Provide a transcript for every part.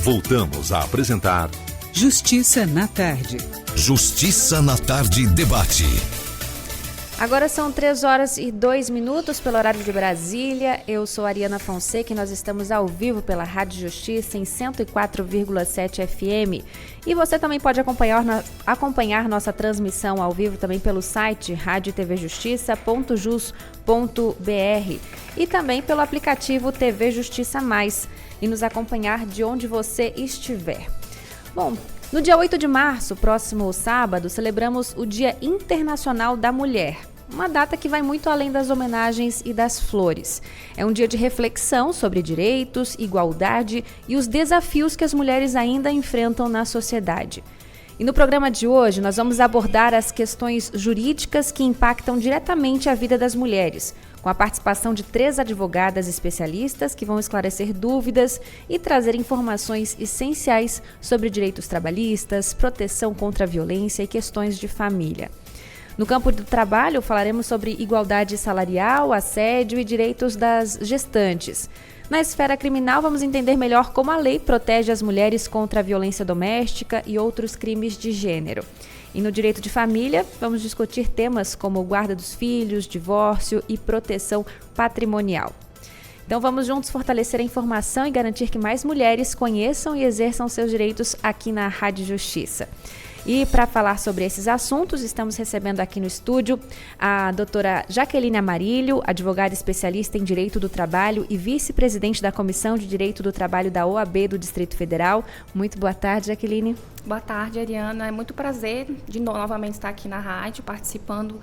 Voltamos a apresentar Justiça na Tarde. Justiça na Tarde Debate. Agora são 3h02 pelo horário de Brasília. Eu sou Ariana Fonseca e nós estamos ao vivo pela Rádio Justiça em 104,7 FM. E você também pode acompanhar nossa transmissão ao vivo também pelo site radiotvjustiça.jus.br e também pelo aplicativo TV Justiça Mais e nos acompanhar de onde você estiver. Bom, no dia 8 de março, próximo sábado, celebramos o Dia Internacional da Mulher. Uma data que vai muito além das homenagens e das flores. É um dia de reflexão sobre direitos, igualdade e os desafios que as mulheres ainda enfrentam na sociedade. E no programa de hoje, nós vamos abordar as questões jurídicas que impactam diretamente a vida das mulheres, com a participação de 3 advogadas especialistas que vão esclarecer dúvidas e trazer informações essenciais sobre direitos trabalhistas, proteção contra a violência e questões de família. No campo do trabalho, falaremos sobre igualdade salarial, assédio e direitos das gestantes. Na esfera criminal, vamos entender melhor como a lei protege as mulheres contra a violência doméstica e outros crimes de gênero. E no direito de família, vamos discutir temas como guarda dos filhos, divórcio e proteção patrimonial. Então vamos juntos fortalecer a informação e garantir que mais mulheres conheçam e exerçam seus direitos aqui na Rádio Justiça. E para falar sobre esses assuntos, estamos recebendo aqui no estúdio a doutora Jaqueline Amarilho, advogada especialista em Direito do Trabalho e vice-presidente da Comissão de Direito do Trabalho da OAB do Distrito Federal. Muito boa tarde, Jaqueline. Boa tarde, Ariana. É muito prazer de novamente estar aqui na rádio, participando,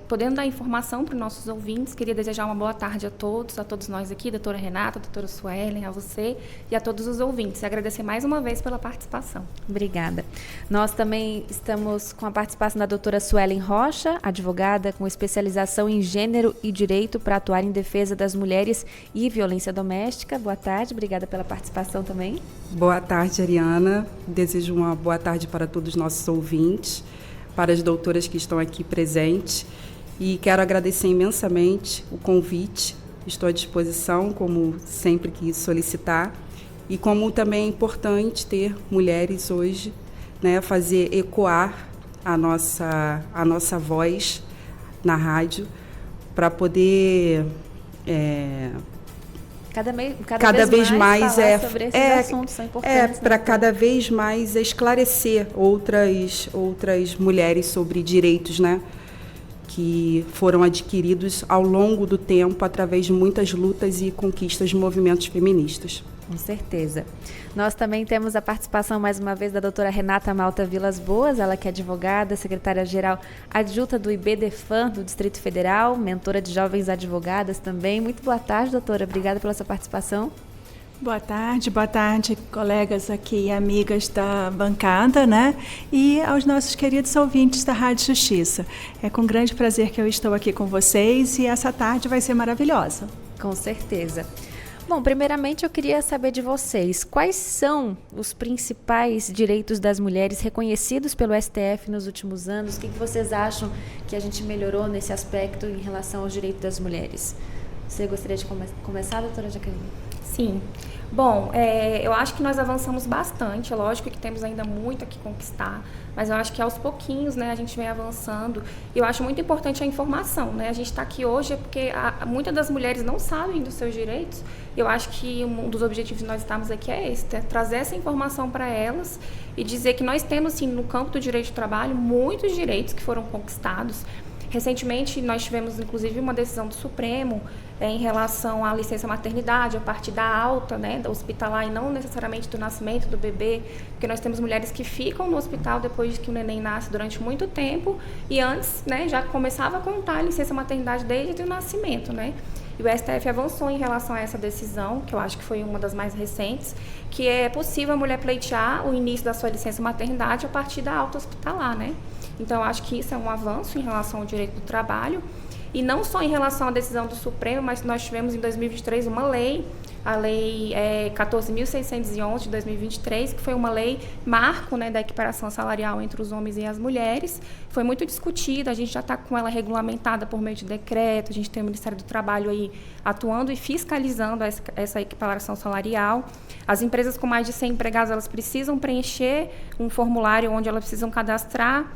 podendo dar informação para os nossos ouvintes. Queria desejar uma boa tarde a todos nós aqui, doutora Renata, doutora Suelen, a você e a todos os ouvintes. E agradecer mais uma vez pela participação. Obrigada. Nós também estamos com a participação da doutora Suelen Rocha, advogada com especialização em gênero e direito para atuar em defesa das mulheres e violência doméstica. Boa tarde, obrigada pela participação também. Boa tarde, Ariana. Desejo uma boa tarde para todos os nossos ouvintes, para as doutoras que estão aqui presentes. E quero agradecer imensamente o convite. Estou à disposição, como sempre quis solicitar. E como também é importante ter mulheres hoje, né, fazer ecoar a nossa voz na rádio para poder cada vez mais falar sobre esses assuntos são importantes. Para cada vez mais esclarecer outras mulheres sobre direitos, né, que foram adquiridos ao longo do tempo através de muitas lutas e conquistas de movimentos feministas. Com certeza. Nós também temos a participação, mais uma vez, da doutora Renata Malta Vilas Boas, ela que é advogada, secretária-geral adjunta do IBDFAN do Distrito Federal, mentora de jovens advogadas também. Muito boa tarde, doutora. Obrigada pela sua participação. Boa tarde, colegas aqui e amigas da bancada, né? E aos nossos queridos ouvintes da Rádio Justiça. É com grande prazer que eu estou aqui com vocês e essa tarde vai ser maravilhosa. Com certeza. Bom, primeiramente eu queria saber de vocês, quais são os principais direitos das mulheres reconhecidos pelo STF nos últimos anos? O que vocês acham que a gente melhorou nesse aspecto em relação aos direitos das mulheres? Você gostaria de começar, doutora Jaqueline? Sim. Bom, eu acho que nós avançamos bastante, é lógico que temos ainda muito a que conquistar, mas eu acho que aos pouquinhos, né, a gente vem avançando. E eu acho muito importante a informação, né? A gente está aqui hoje porque muitas das mulheres não sabem dos seus direitos. Eu acho que um dos objetivos de nós estarmos aqui é esse, trazer essa informação para elas e dizer que nós temos, sim, no campo do direito do trabalho, muitos direitos que foram conquistados. Recentemente, nós tivemos, inclusive, uma decisão do Supremo em relação à licença maternidade, a partir da alta, né, da hospitalar e não necessariamente do nascimento do bebê, porque nós temos mulheres que ficam no hospital depois que o neném nasce durante muito tempo e antes, né, já começava a contar a licença maternidade desde o nascimento, né? E o STF avançou em relação a essa decisão, que eu acho que foi uma das mais recentes, que é possível a mulher pleitear o início da sua licença maternidade a partir da alta hospitalar, né? Então, eu acho que isso é um avanço em relação ao direito do trabalho. E não só em relação à decisão do Supremo, mas nós tivemos em 2023 uma lei a Lei 14.611 de 2023, que foi uma lei marco, né, da equiparação salarial entre os homens e as mulheres. Foi muito discutida, a gente já está com ela regulamentada por meio de decreto, a gente tem o Ministério do Trabalho aí atuando e fiscalizando essa equiparação salarial. As empresas com mais de 100 empregados, elas precisam preencher um formulário onde elas precisam cadastrar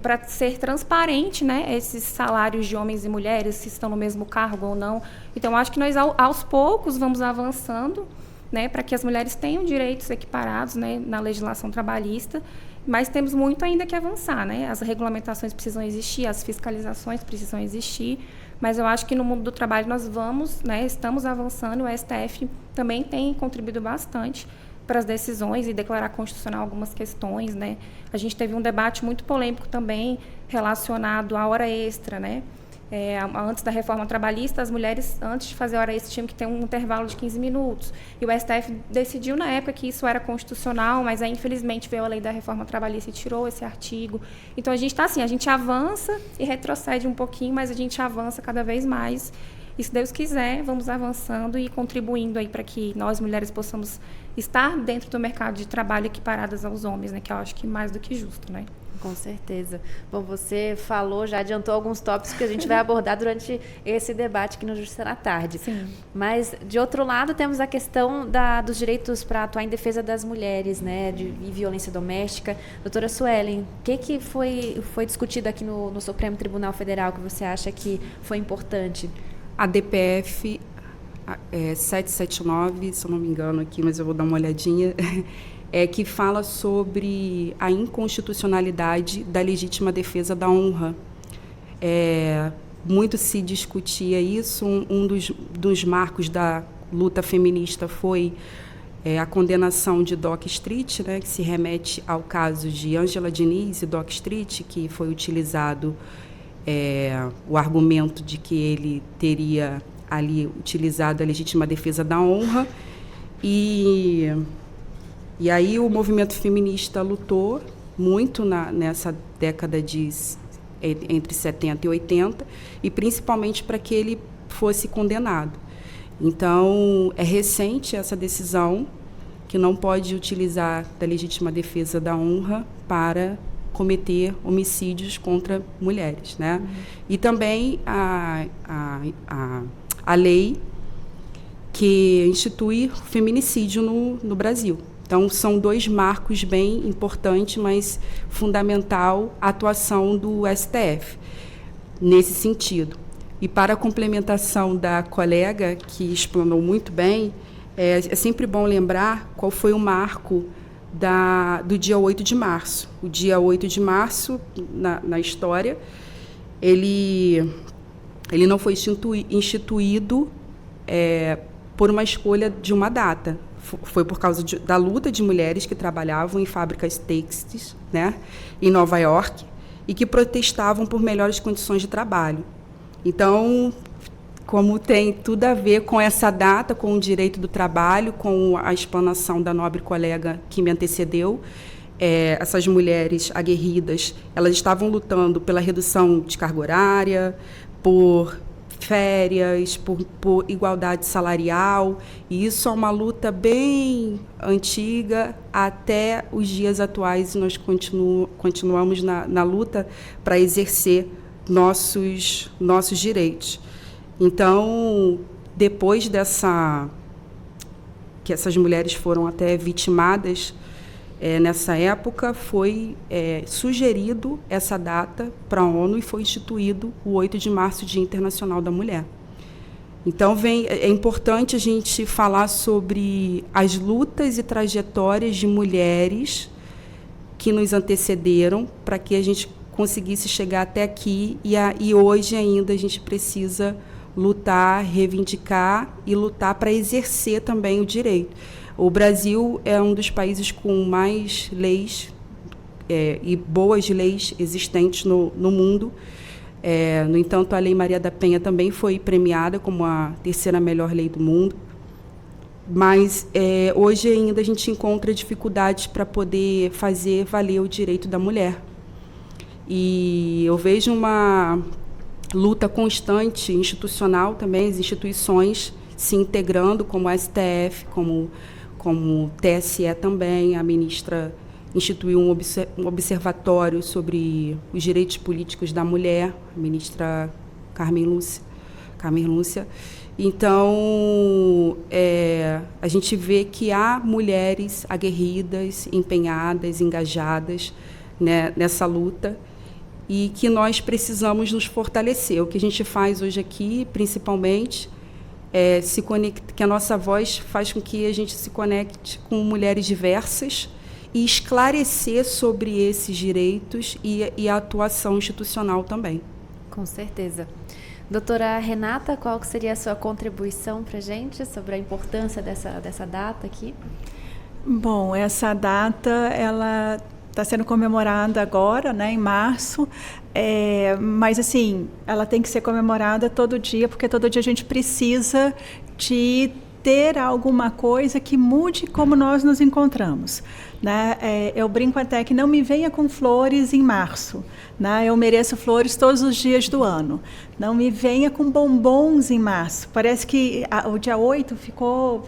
para ser transparente, né, esses salários de homens e mulheres, se estão no mesmo cargo ou não. Então, acho que nós, aos poucos, vamos avançando, né, para que as mulheres tenham direitos equiparados, né, na legislação trabalhista, mas temos muito ainda que avançar, né? As regulamentações precisam existir, as fiscalizações precisam existir, mas eu acho que no mundo do trabalho nós vamos, né, estamos avançando, o STF também tem contribuído bastante para as decisões e declarar constitucional algumas questões, né? A gente teve um debate muito polêmico também relacionado à hora extra, né? Antes da reforma trabalhista, as mulheres, antes de fazer a hora extra, tinham que ter um intervalo de 15 minutos. E o STF decidiu na época que isso era constitucional, mas aí, infelizmente, veio a lei da reforma trabalhista e tirou esse artigo. Então, a gente está assim, a gente avança e retrocede um pouquinho, mas a gente avança cada vez mais. E, se Deus quiser, vamos avançando e contribuindo aí para que nós, mulheres, possamos estar dentro do mercado de trabalho equiparadas aos homens, né? Que eu acho que mais do que justo, né? Com certeza. Bom, você falou, já adiantou alguns tópicos que a gente vai abordar durante esse debate aqui no Justiça na Tarde. Sim. Mas, de outro lado, temos a questão dos direitos para atuar em defesa das mulheres, né, e violência doméstica. Doutora Suelen, o que foi discutido aqui no Supremo Tribunal Federal que você acha que foi importante? A DPF 779, se eu não me engano aqui, mas eu vou dar uma olhadinha, que fala sobre a inconstitucionalidade da legítima defesa da honra. Muito se discutia isso, um dos marcos da luta feminista foi a condenação de Dock Street, né, que se remete ao caso de Angela Diniz e Dock Street, que foi utilizado o argumento de que ele teria ali utilizado a legítima defesa da honra. E aí o movimento feminista lutou muito nessa década entre 70 e 80, e principalmente para que ele fosse condenado. Então, é recente essa decisão, que não pode utilizar da legítima defesa da honra para cometer homicídios contra mulheres, né? E também a lei que institui feminicídio no Brasil. Então, são dois marcos bem importantes, mas fundamental a atuação do STF nesse sentido. E para a complementação da colega, que explanou muito bem, é sempre bom lembrar qual foi o marco do dia 8 de março. O dia 8 de março, na história, ele não foi instituído por uma escolha de uma data. Foi por causa da luta de mulheres que trabalhavam em fábricas têxteis, né, em Nova York, e que protestavam por melhores condições de trabalho. Então, como tem tudo a ver com essa data, com o direito do trabalho, com a explanação da nobre colega que me antecedeu, essas mulheres aguerridas, elas estavam lutando pela redução de carga horária, por férias, por igualdade salarial, e isso é uma luta bem antiga até os dias atuais, e nós continuamos na luta para exercer nossos direitos. Então, depois que essas mulheres foram até vitimadas, nessa época foi sugerido essa data para a ONU e foi instituído o 8 de março, Dia Internacional da Mulher. Então, é importante a gente falar sobre as lutas e trajetórias de mulheres que nos antecederam para que a gente conseguisse chegar até aqui, e hoje ainda a gente precisa lutar, reivindicar e lutar para exercer também o direito. O Brasil é um dos países com mais leis e boas leis existentes no mundo. No entanto, a Lei Maria da Penha também foi premiada como a terceira melhor lei do mundo. Mas hoje ainda a gente encontra dificuldades para poder fazer valer o direito da mulher. E eu vejo uma luta constante, institucional também, as instituições se integrando como STF, como TSE também. A ministra instituiu um observatório sobre os direitos políticos da mulher, a ministra Carmen Lúcia. Então, a gente vê que há mulheres aguerridas, empenhadas, engajadas, né, nessa luta, e que nós precisamos nos fortalecer. O que a gente faz hoje aqui, principalmente, que a nossa voz faz com que a gente se conecte com mulheres diversas e esclarecer sobre esses direitos e a atuação institucional também. Com certeza. Doutora Renata, qual que seria a sua contribuição para a gente sobre a importância dessa data aqui? Bom, essa data, ela está sendo comemorada agora, né, em março, mas assim, ela tem que ser comemorada todo dia, porque todo dia a gente precisa de ter alguma coisa que mude como nós nos encontramos, né? Eu brinco até que não me venha com flores em março, né? Eu mereço flores todos os dias do ano. Não me venha com bombons em março. Parece que o dia 8 ficou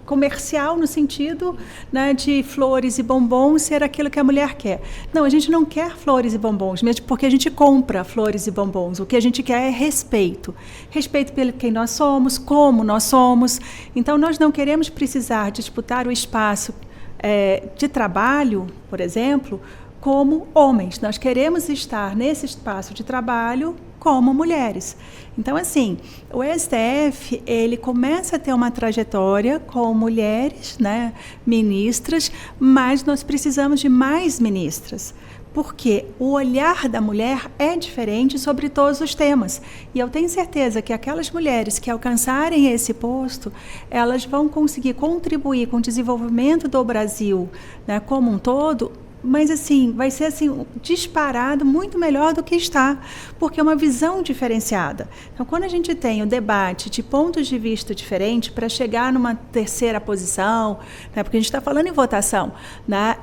comercial no sentido, né, de flores e bombons ser aquilo que a mulher quer. Não, a gente não quer flores e bombons, mesmo porque a gente compra flores e bombons. O que a gente quer é respeito. Respeito pelo quem nós somos, como nós somos. Então, nós não queremos precisar disputar o espaço de trabalho, por exemplo, como homens. Nós queremos estar nesse espaço de trabalho como mulheres. Então, assim, o STF, ele começa a ter uma trajetória com mulheres, né, ministras, mas nós precisamos de mais ministras, porque o olhar da mulher é diferente sobre todos os temas. E eu tenho certeza que aquelas mulheres que alcançarem esse posto, elas vão conseguir contribuir com o desenvolvimento do Brasil, né, como um todo, mas assim, vai ser assim, disparado muito melhor do que está, porque é uma visão diferenciada. Então, quando a gente tem o debate de pontos de vista diferentes para chegar numa terceira posição, né, porque a gente está falando em votação, né,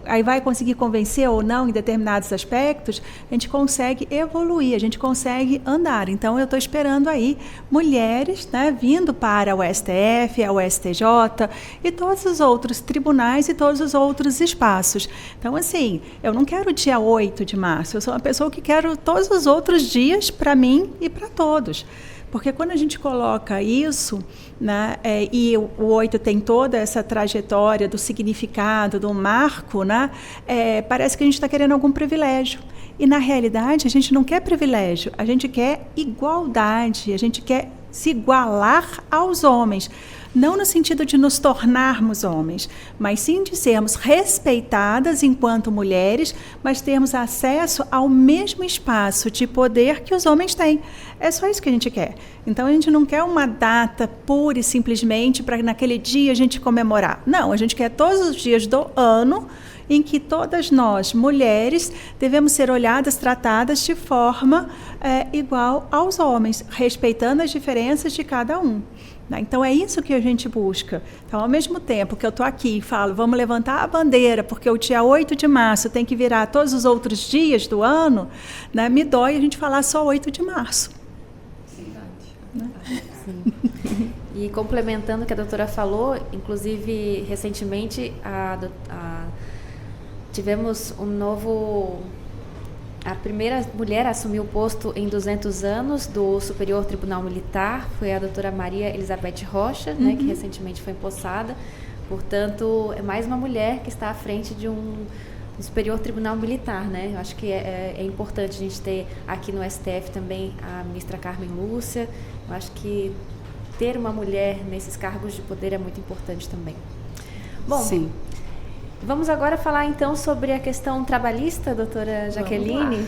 aí vai conseguir convencer ou não em determinados aspectos, a gente consegue evoluir, a gente consegue andar. Então, eu estou esperando aí mulheres, né, vindo para o STF, ao STJ e todos os outros tribunais e todos os outros espaços. Então, assim, eu não quero o dia 8 de março, eu sou uma pessoa que quero todos os outros dias para mim e para todos. Porque quando a gente coloca isso, né, e o 8 tem toda essa trajetória do significado, do marco, né, parece que a gente está querendo algum privilégio. E, na realidade, a gente não quer privilégio, a gente quer igualdade, a gente quer se igualar aos homens. Não no sentido de nos tornarmos homens, mas sim de sermos respeitadas enquanto mulheres, mas termos acesso ao mesmo espaço de poder que os homens têm. É só isso que a gente quer. Então, a gente não quer uma data pura e simplesmente para naquele dia a gente comemorar. Não, a gente quer todos os dias do ano em que todas nós, mulheres, devemos ser olhadas, tratadas de forma igual aos homens, respeitando as diferenças de cada um. Então, é isso que a gente busca. Então, ao mesmo tempo que eu estou aqui e falo, vamos levantar a bandeira, porque o dia 8 de março tem que virar todos os outros dias do ano, né, me dói a gente falar só 8 de março. Sim. E complementando o que a doutora falou, inclusive, recentemente, tivemos a primeira mulher a assumir o posto em 200 anos do Superior Tribunal Militar foi a doutora Maria Elizabeth Rocha, né, que recentemente foi empossada. Portanto, é mais uma mulher que está à frente de um Superior Tribunal Militar, né? Eu acho que é importante a gente ter aqui no STF também a ministra Carmen Lúcia. Eu acho que ter uma mulher nesses cargos de poder é muito importante também. Bom, sim. Vamos agora falar, então, sobre a questão trabalhista, doutora Jaqueline.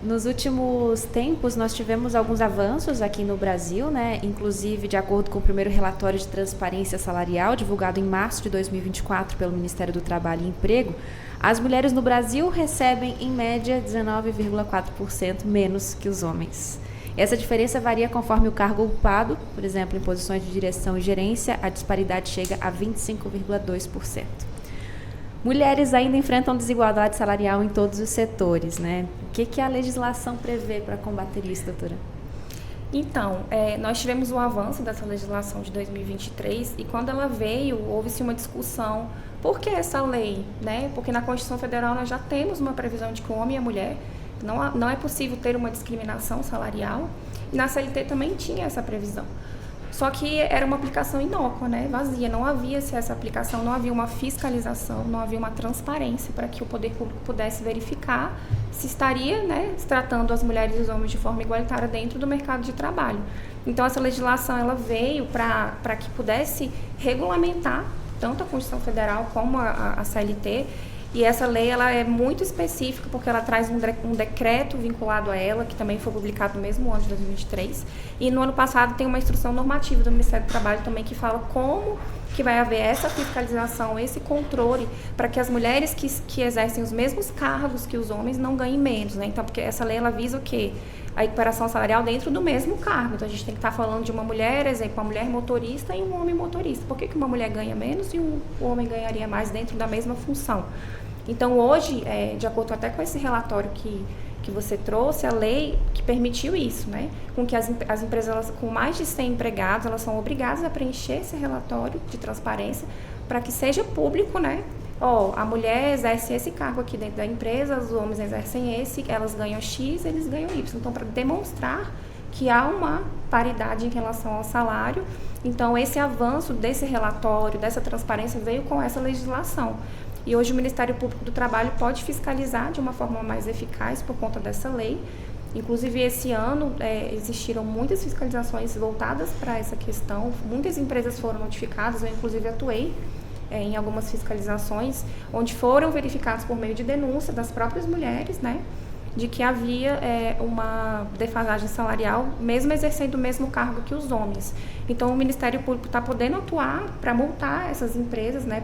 Nos últimos tempos, nós tivemos alguns avanços aqui no Brasil, né? Inclusive, de acordo com o primeiro relatório de transparência salarial, divulgado em março de 2024 pelo Ministério do Trabalho e Emprego, as mulheres no Brasil recebem, em média, 19,4% menos que os homens. Essa diferença varia conforme o cargo ocupado. Por exemplo, em posições de direção e gerência, a disparidade chega a 25,2%. Mulheres ainda enfrentam desigualdade salarial em todos os setores, né? O que a legislação prevê para combater isso, doutora? Então, nós tivemos um avanço dessa legislação de 2023 e quando ela veio, houve-se uma discussão. Por que essa lei? Né? Porque na Constituição Federal nós já temos uma previsão de que o homem e a mulher não é possível ter uma discriminação salarial e na CLT também tinha essa previsão. Só que era uma aplicação inócua, né? Vazia, não havia essa aplicação, não havia uma fiscalização, não havia uma transparência para que o poder público pudesse verificar se estaria, né, tratando as mulheres e os homens de forma igualitária dentro do mercado de trabalho. Então essa legislação ela veio para que pudesse regulamentar tanto a Constituição Federal como a CLT. E essa lei ela é muito específica porque ela traz um decreto vinculado a ela, que também foi publicado no mesmo ano de 2023. E no ano passado tem uma instrução normativa do Ministério do Trabalho também que fala como que vai haver essa fiscalização, esse controle, para que as mulheres que exercem os mesmos cargos que os homens não ganhem menos, né? Então, porque essa lei ela visa o quê? A equiparação salarial dentro do mesmo cargo. Então, a gente tem que estar falando de uma mulher, exemplo, uma mulher motorista e um homem motorista. Por que uma mulher ganha menos e o homem ganharia mais dentro da mesma função? Então, hoje, de acordo até com esse relatório que você trouxe, a lei que permitiu isso, né? Com que as empresas elas, com mais de 100 empregados, elas são obrigadas a preencher esse relatório de transparência para que seja público, né? A mulher exerce esse cargo aqui dentro da empresa, os homens exercem esse, elas ganham X, eles ganham Y. Então, para demonstrar que há uma paridade em relação ao salário, então esse avanço desse relatório, dessa transparência veio com essa legislação. E hoje o Ministério Público do Trabalho pode fiscalizar de uma forma mais eficaz por conta dessa lei. Inclusive, esse ano existiram muitas fiscalizações voltadas para essa questão. Muitas empresas foram notificadas, eu inclusive atuei em algumas fiscalizações, onde foram verificados por meio de denúncia das próprias mulheres, né, de que havia uma defasagem salarial, mesmo exercendo o mesmo cargo que os homens. Então, o Ministério Público está podendo atuar para multar essas empresas, né,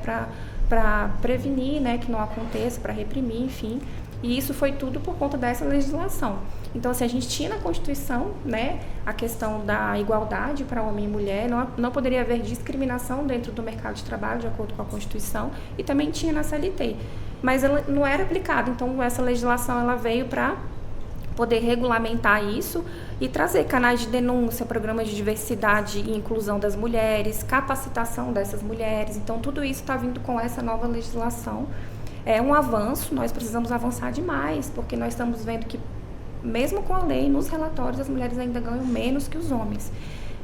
para prevenir, né, que não aconteça, para reprimir, enfim. E isso foi tudo por conta dessa legislação. Então, assim, a gente tinha na Constituição, né, a questão da igualdade para homem e mulher, não poderia haver discriminação dentro do mercado de trabalho, de acordo com a Constituição, e também tinha na CLT. Mas ela não era aplicada, então essa legislação ela veio para poder regulamentar isso e trazer canais de denúncia, programas de diversidade e inclusão das mulheres, capacitação dessas mulheres. Então, tudo isso está vindo com essa nova legislação. É um avanço, nós precisamos avançar demais, porque nós estamos vendo que, mesmo com a lei, nos relatórios, as mulheres ainda ganham menos que os homens.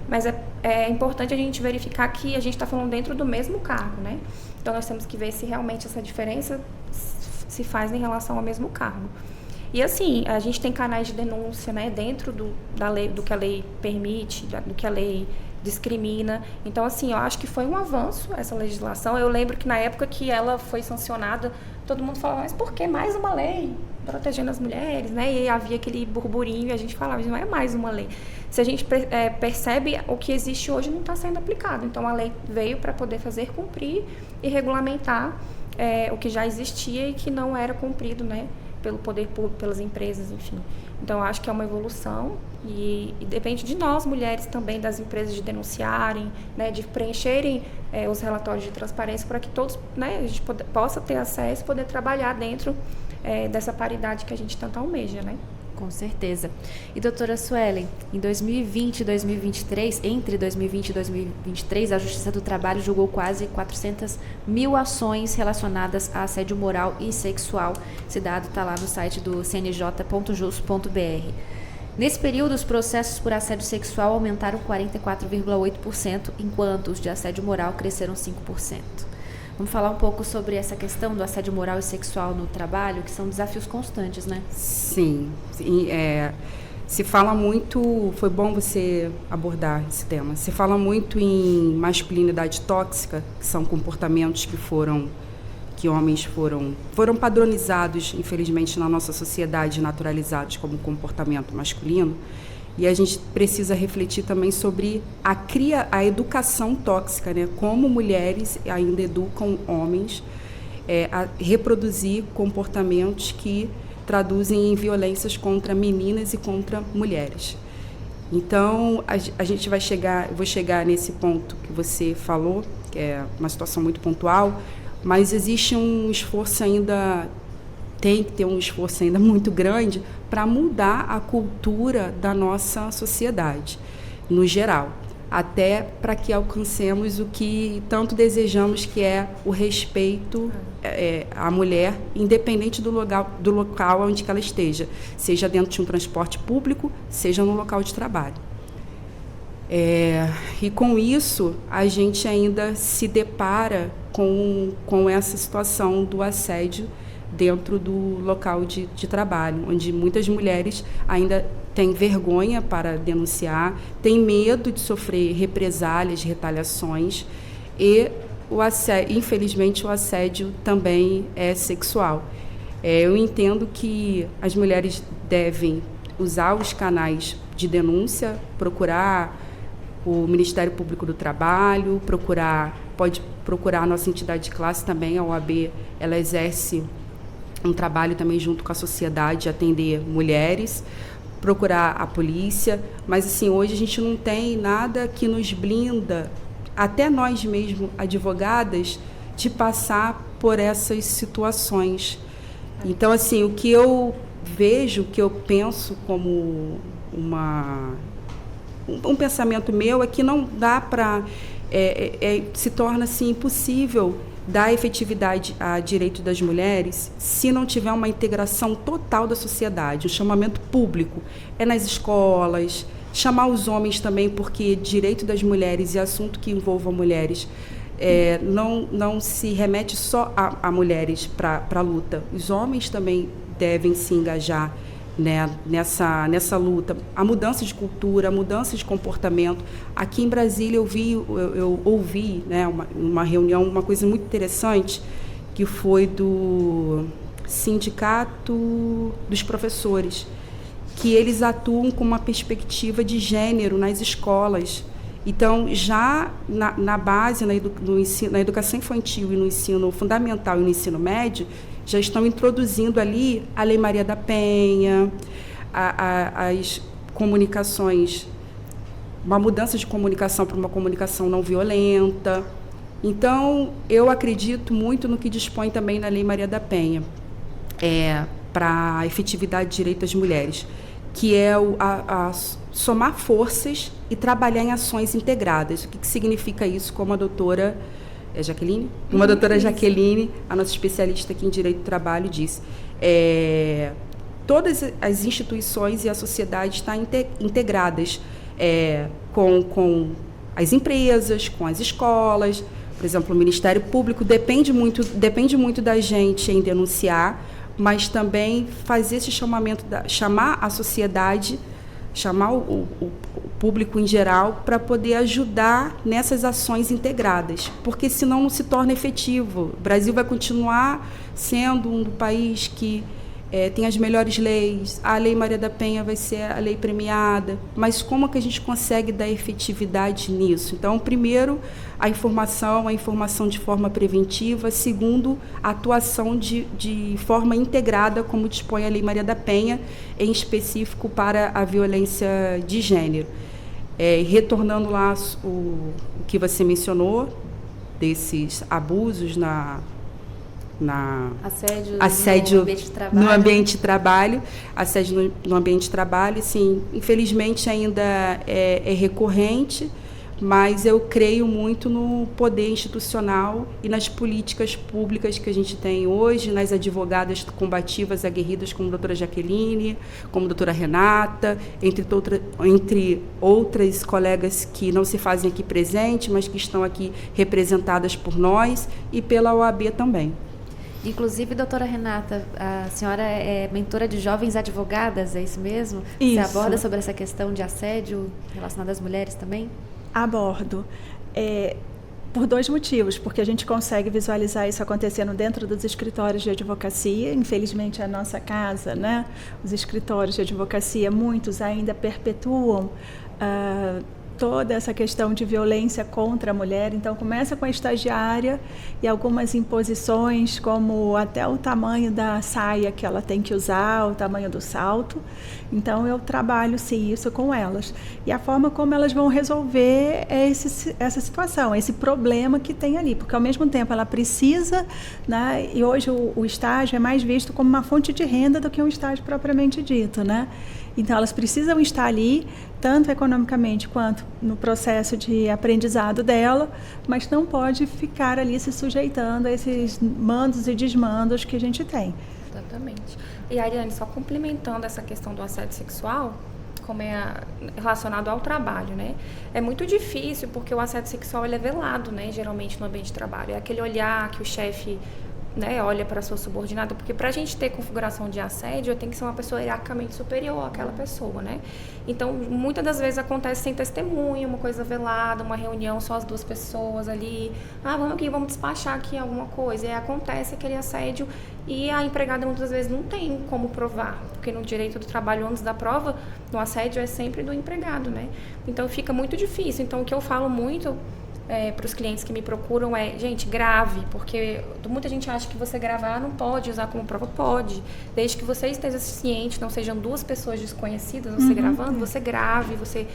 Mas é importante a gente verificar que a gente está falando dentro do mesmo cargo, né? Então, nós temos que ver se realmente essa diferença se faz em relação ao mesmo cargo. E assim, a gente tem canais de denúncia, né, dentro da lei, do que a lei permite, do que a lei discrimina. Então, assim, eu acho que foi um avanço essa legislação. Eu lembro que na época que ela foi sancionada, todo mundo falava, mas por que mais uma lei protegendo as mulheres, né? E havia aquele burburinho e a gente falava, não é mais uma lei. Se a gente percebe, o que existe hoje não está sendo aplicado. Então, a lei veio para poder fazer cumprir e regulamentar o que já existia e que não era cumprido, né, pelo poder público, pelas empresas, enfim. Então, eu acho que é uma evolução e depende de nós, mulheres também, das empresas de denunciarem, né, de preencherem os relatórios de transparência para que todos, né, a gente possa ter acesso e poder trabalhar dentro dessa paridade que a gente tanto almeja, né? Com certeza. E doutora Suelen, em 2020 e 2023, entre 2020 e 2023, a Justiça do Trabalho julgou quase 400 mil ações relacionadas a assédio moral e sexual. Esse dado está lá no site do cnj.jus.br. Nesse período, os processos por assédio sexual aumentaram 44,8%, enquanto os de assédio moral cresceram 5%. Vamos falar um pouco sobre essa questão do assédio moral e sexual no trabalho, que são desafios constantes, né? Sim. Se fala muito, foi bom você abordar esse tema, se fala muito em masculinidade tóxica, que são comportamentos que homens foram padronizados, infelizmente, na nossa sociedade, naturalizados como comportamento masculino. E a gente precisa refletir também sobre a educação tóxica, né? Como mulheres ainda educam homens a reproduzir comportamentos que traduzem em violências contra meninas e contra mulheres. Então, a gente vou chegar nesse ponto que você falou, que é uma situação muito pontual, mas existe um esforço ainda tem que ter um esforço ainda muito grande para mudar a cultura da nossa sociedade, no geral, até para que alcancemos o que tanto desejamos, que é o respeito à mulher, independente do local onde que ela esteja, seja dentro de um transporte público, seja no local de trabalho. E com isso, a gente ainda se depara com essa situação do assédio dentro do local de trabalho, onde muitas mulheres ainda têm vergonha para denunciar, têm medo de sofrer represálias, retaliações, e infelizmente o assédio também é sexual. Eu entendo que as mulheres devem usar os canais de denúncia, procurar o Ministério Público do Trabalho, pode procurar a nossa entidade de classe também, a OAB, ela exerce um trabalho também junto com a sociedade, atender mulheres, procurar a polícia, mas assim, hoje a gente não tem nada que nos blinda, até nós mesmos, advogadas, de passar por essas situações. Então, assim, o que eu vejo, o que eu penso como um pensamento meu é que não dá para... se torna assim, impossível dar efetividade a direito das mulheres se não tiver uma integração total da sociedade, um chamamento público. Nas escolas, chamar os homens também, porque direito das mulheres e assunto que envolva mulheres não se remete só a mulheres para a luta. Os homens também devem se engajar, né, nessa luta, a mudança de cultura, a mudança de comportamento. Aqui em Brasília eu ouvi, né, uma reunião, uma coisa muito interessante, que foi do Sindicato dos Professores, que eles atuam com uma perspectiva de gênero nas escolas. Então, já na base, na educação infantil e no ensino fundamental e no ensino médio, já estão introduzindo ali a Lei Maria da Penha, as comunicações, uma mudança de comunicação para uma comunicação não violenta. Então, eu acredito muito no que dispõe também na Lei Maria da Penha, para a efetividade de direito das mulheres, que é somar forças e trabalhar em ações integradas. O que significa isso, como a doutora Jaqueline? Uma doutora Jaqueline, a nossa especialista aqui em Direito do Trabalho, disse. Todas as instituições e a sociedade estão integradas com as empresas, com as escolas. Por exemplo, o Ministério Público depende muito da gente em denunciar, mas também fazer esse chamamento, chamar a sociedade, chamar o público em geral, para poder ajudar nessas ações integradas, porque senão não se torna efetivo. O Brasil vai continuar sendo um país que tem as melhores leis, a Lei Maria da Penha vai ser a lei premiada, mas como é que a gente consegue dar efetividade nisso? Então, primeiro, a informação de forma preventiva. Segundo, a atuação de forma integrada, como dispõe a Lei Maria da Penha, em específico para a violência de gênero. Retornando lá o que você mencionou, desses abusos assédio no ambiente de trabalho, assédio no ambiente de trabalho, sim, infelizmente ainda é recorrente, mas eu creio muito no poder institucional e nas políticas públicas que a gente tem hoje, nas advogadas combativas, aguerridas, como a doutora Jaqueline, como a doutora Renata, entre outras colegas que não se fazem aqui presente, mas que estão aqui representadas por nós e pela OAB também. Inclusive, doutora Renata, a senhora é mentora de jovens advogadas, é isso mesmo? Isso. Você aborda sobre essa questão de assédio relacionado às mulheres também? Abordo. Por dois motivos, porque a gente consegue visualizar isso acontecendo dentro dos escritórios de advocacia. Infelizmente, a nossa casa, né? Os escritórios de advocacia, muitos ainda perpetuam toda essa questão de violência contra a mulher. Então, começa com a estagiária e algumas imposições, como até o tamanho da saia que ela tem que usar, o tamanho do salto. Então, eu trabalho, sim, isso com elas. E a forma como elas vão resolver essa situação, esse problema que tem ali. Porque, ao mesmo tempo, ela precisa, né, e hoje o estágio é mais visto como uma fonte de renda do que um estágio propriamente dito, né? Então, elas precisam estar ali, tanto economicamente quanto no processo de aprendizado dela, mas não pode ficar ali se sujeitando a esses mandos e desmandos que a gente tem. Exatamente. E, Ariane, só complementando essa questão do assédio sexual, como é relacionado ao trabalho, né? É muito difícil, porque o assédio sexual ele é velado, né? Geralmente no ambiente de trabalho. É aquele olhar que o chefe, né, olha para a sua subordinada, porque para a gente ter configuração de assédio, tem que ser uma pessoa hierarquicamente superior àquela pessoa, né? Então, muitas das vezes acontece sem testemunha, uma coisa velada, uma reunião, só as duas pessoas ali, vamos aqui, vamos despachar aqui alguma coisa, e aí acontece aquele assédio e a empregada muitas vezes não tem como provar, porque no direito do trabalho, antes da prova, no assédio é sempre do empregado, né? Então, fica muito difícil. Então, o que eu falo muito para os clientes que me procuram gente, grave, porque muita gente acha que você gravar não pode usar como prova. Pode, desde que você esteja ciente, não sejam duas pessoas desconhecidas, você gravando, você grave, você,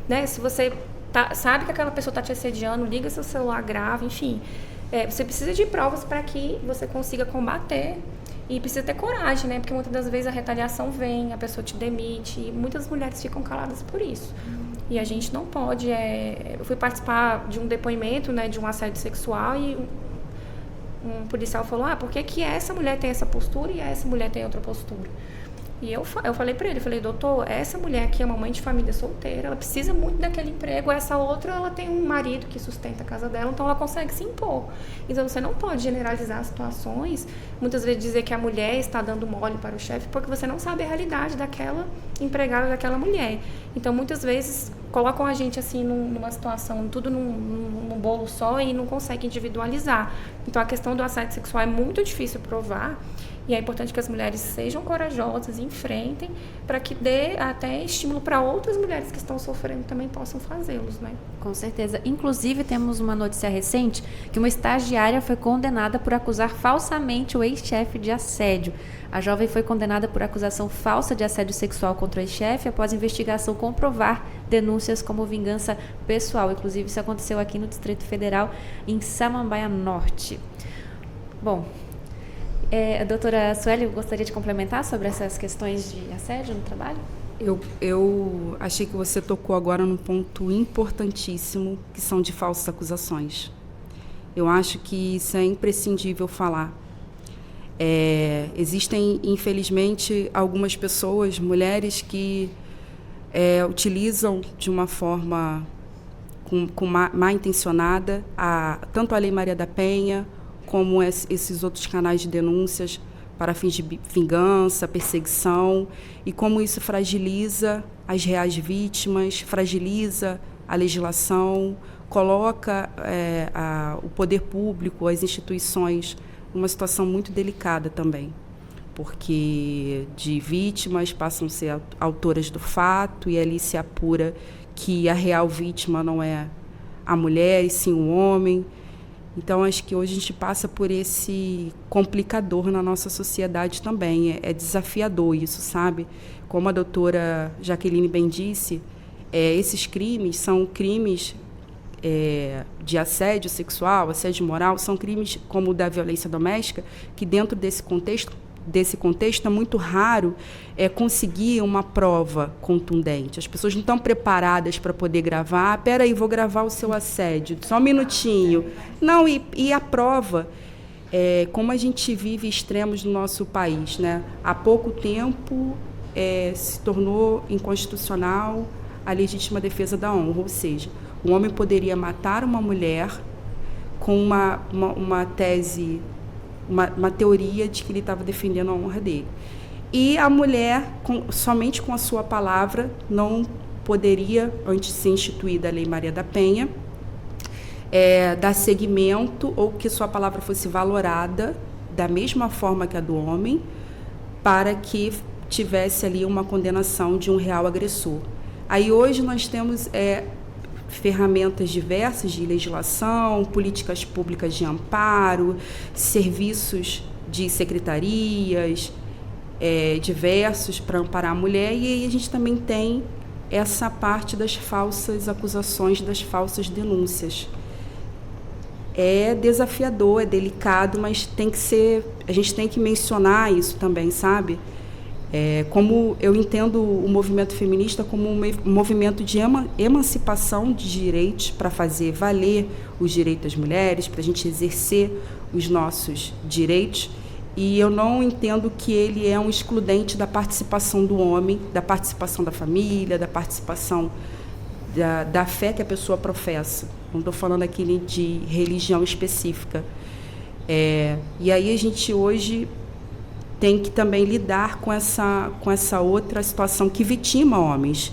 né, se você sabe que aquela pessoa está te assediando, liga seu celular, grave, enfim. Você precisa de provas para que você consiga combater. E precisa ter coragem, né? Porque muitas das vezes a retaliação vem, a pessoa te demite, e muitas mulheres ficam caladas por isso. E a gente não pode. Eu fui participar de um depoimento, né, de um assédio sexual, e um policial falou: por que essa mulher tem essa postura e essa mulher tem outra postura? E eu falei para ele, doutor, essa mulher aqui é uma mãe de família solteira, ela precisa muito daquele emprego, essa outra, ela tem um marido que sustenta a casa dela, então ela consegue se impor. Então, você não pode generalizar as situações, muitas vezes dizer que a mulher está dando mole para o chefe, porque você não sabe a realidade daquela empregada, daquela mulher. Então, muitas vezes, colocam a gente assim numa situação, tudo num bolo só, e não conseguem individualizar. Então, a questão do assédio sexual é muito difícil provar, e é importante que as mulheres sejam corajosas e enfrentem, para que dê até estímulo para outras mulheres que estão sofrendo também possam fazê-los, né? Com certeza. Inclusive, temos uma notícia recente que uma estagiária foi condenada por acusar falsamente o ex-chefe de assédio. A jovem foi condenada por acusação falsa de assédio sexual contra o ex-chefe após a investigação comprovar denúncias como vingança pessoal. Inclusive, isso aconteceu aqui no Distrito Federal, em Samambaia Norte. Bom, a doutora Sueli, gostaria de complementar sobre essas questões de assédio no trabalho? Eu achei que você tocou agora num ponto importantíssimo, que são de falsas acusações. Eu acho que isso é imprescindível falar. Existem, infelizmente, algumas pessoas, mulheres, que utilizam de uma forma má intencionada tanto a Lei Maria da Penha, como esses outros canais de denúncias para fins de vingança, perseguição, e como isso fragiliza as reais vítimas, fragiliza a legislação, coloca o poder público, as instituições, numa situação muito delicada também, porque de vítimas passam a ser autoras do fato, e ali se apura que a real vítima não é a mulher, e sim o homem. Então, acho que hoje a gente passa por esse complicador na nossa sociedade também. É desafiador isso, sabe? Como a doutora Jaqueline bem disse, esses crimes são crimes de assédio sexual, assédio moral, são crimes como o da violência doméstica, que dentro desse contexto é muito raro conseguir uma prova contundente. As pessoas não estão preparadas para poder gravar. Peraí, vou gravar o seu assédio, só um minutinho. Não, e a prova, como a gente vive extremos no nosso país, né? Há pouco tempo se tornou inconstitucional a legítima defesa da honra, ou seja, um homem poderia matar uma mulher com uma tese, uma teoria de que ele estava defendendo a honra dele. E a mulher, somente com a sua palavra, não poderia, antes de ser instituída a Lei Maria da Penha, dar seguimento, ou que sua palavra fosse valorada da mesma forma que a do homem, para que tivesse ali uma condenação de um real agressor. Aí hoje nós temos ferramentas diversas de legislação, políticas públicas de amparo, serviços de secretarias diversos para amparar a mulher, e aí a gente também tem essa parte das falsas acusações, das falsas denúncias. É desafiador, é delicado, mas a gente tem que mencionar isso também, sabe? Como eu entendo o movimento feminista como um movimento de emancipação de direitos para fazer valer os direitos das mulheres, para a gente exercer os nossos direitos, e eu não entendo que ele é um excludente da participação do homem, da participação da família, da participação da fé que a pessoa professa. Não estou falando aqui de religião específica. E aí a gente hoje tem que também lidar com essa outra situação que vitima homens,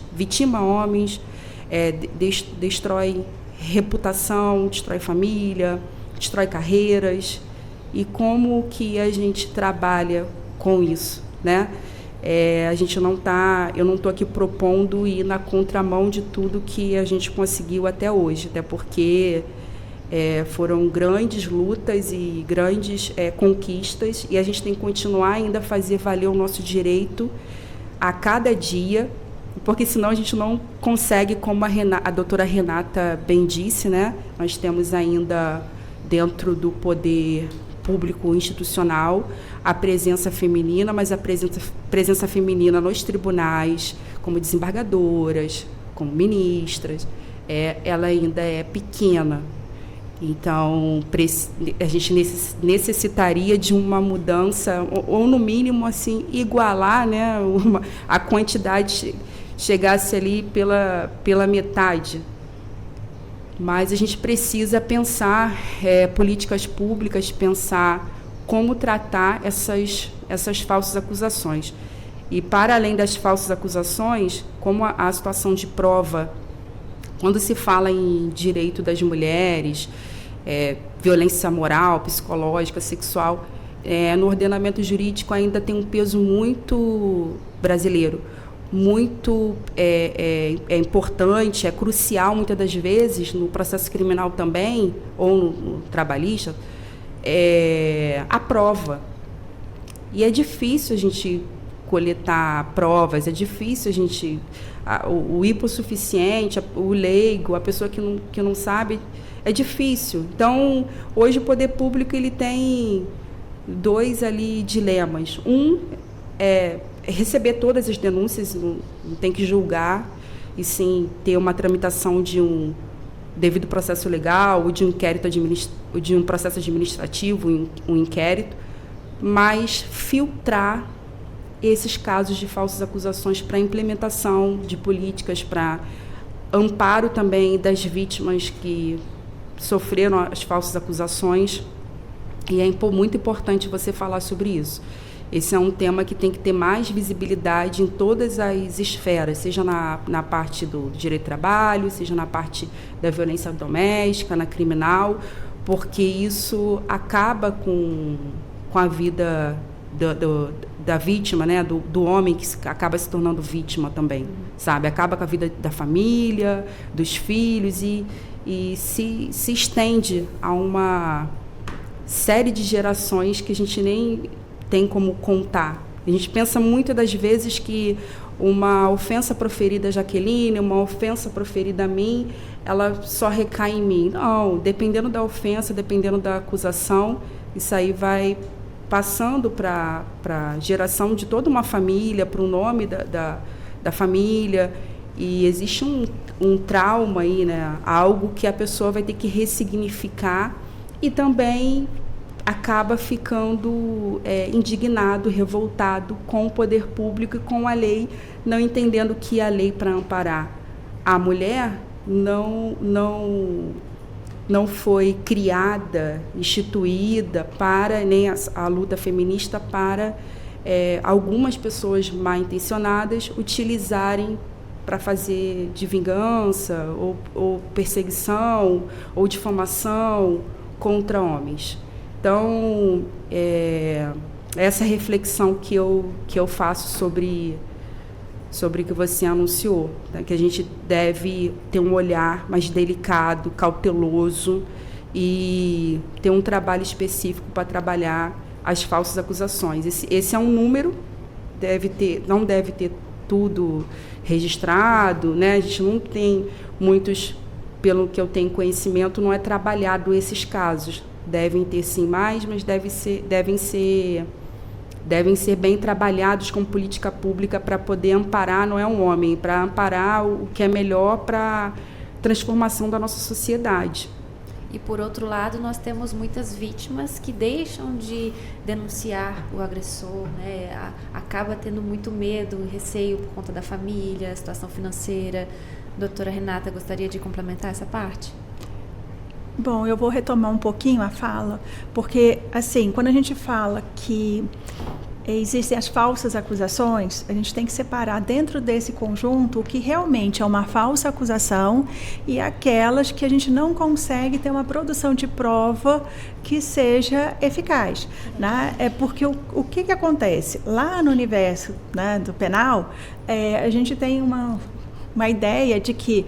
destrói reputação, destrói família, destrói carreiras. E como que a gente trabalha com isso, né? Eu não estou aqui propondo ir na contramão de tudo que a gente conseguiu até hoje, até porque foram grandes lutas e grandes conquistas, e a gente tem que continuar ainda a fazer valer o nosso direito a cada dia, porque senão a gente não consegue, como a doutora Renata bem disse, né? Nós temos ainda dentro do poder público institucional a presença feminina, mas a presença feminina nos tribunais, como desembargadoras, como ministras, ela ainda é pequena. Então, a gente necessitaria de uma mudança, ou no mínimo, assim, igualar, né, a quantidade, chegasse ali pela metade. Mas a gente precisa pensar políticas públicas, pensar como tratar essas falsas acusações. E, para além das falsas acusações, como a situação de prova, quando se fala em direito das mulheres, violência moral, psicológica, sexual, no ordenamento jurídico ainda tem um peso muito brasileiro, muito importante, é crucial muitas das vezes, no processo criminal também, ou no trabalhista, a prova. E é difícil a gente coletar provas, é difícil a gente... O hipossuficiente, o leigo, a pessoa que não sabe, é difícil. Então, hoje o poder público ele tem dois ali dilemas. Um é receber todas as denúncias, não tem que julgar, e sim ter uma tramitação de um devido processo legal, ou de um inquérito de um processo administrativo, um inquérito, mas filtrar esses casos de falsas acusações para implementação de políticas, para amparo também das vítimas que sofreram as falsas acusações. E é muito importante você falar sobre isso. Esse é um tema que tem que ter mais visibilidade em todas as esferas, seja na parte do direito do trabalho, seja na parte da violência doméstica, na criminal, porque isso acaba com a vida da vítima, né? Do homem que acaba se tornando vítima também, sabe? Acaba com a vida da família, dos filhos e se estende a uma série de gerações que a gente nem tem como contar. A gente pensa muitas das vezes que uma ofensa proferida a Jaqueline, uma ofensa proferida a mim, ela só recai em mim. Não, dependendo da ofensa, dependendo da acusação, isso aí vai passando para a geração de toda uma família, para o nome da família, e existe um trauma aí, né? Algo que a pessoa vai ter que ressignificar e também acaba ficando indignado, revoltado com o poder público e com a lei, não entendendo que a lei para amparar a mulher não foi criada, instituída para, nem a luta feminista para algumas pessoas mal intencionadas utilizarem para fazer de vingança ou perseguição ou difamação contra homens. Então, essa reflexão que eu faço sobre sobre o que você anunciou, né? Que a gente deve ter um olhar mais delicado, cauteloso e ter um trabalho específico para trabalhar as falsas acusações. Esse é um número, não deve ter tudo registrado, né? A gente não tem muitos, pelo que eu tenho conhecimento, não é trabalhado esses casos. Devem ter sim mais, mas devem ser bem trabalhados com política pública para poder amparar, não é um homem, para amparar o que é melhor para a transformação da nossa sociedade. E, por outro lado, nós temos muitas vítimas que deixam de denunciar o agressor, né? Acaba tendo muito medo e receio por conta da família, situação financeira. Doutora Renata, gostaria de complementar essa parte? Bom, eu vou retomar um pouquinho a fala, porque, assim, quando a gente fala que existem as falsas acusações, a gente tem que separar dentro desse conjunto o que realmente é uma falsa acusação e aquelas que a gente não consegue ter uma produção de prova que seja eficaz, né? É porque o que acontece? Lá no universo, né, do penal, a gente tem uma ideia de que,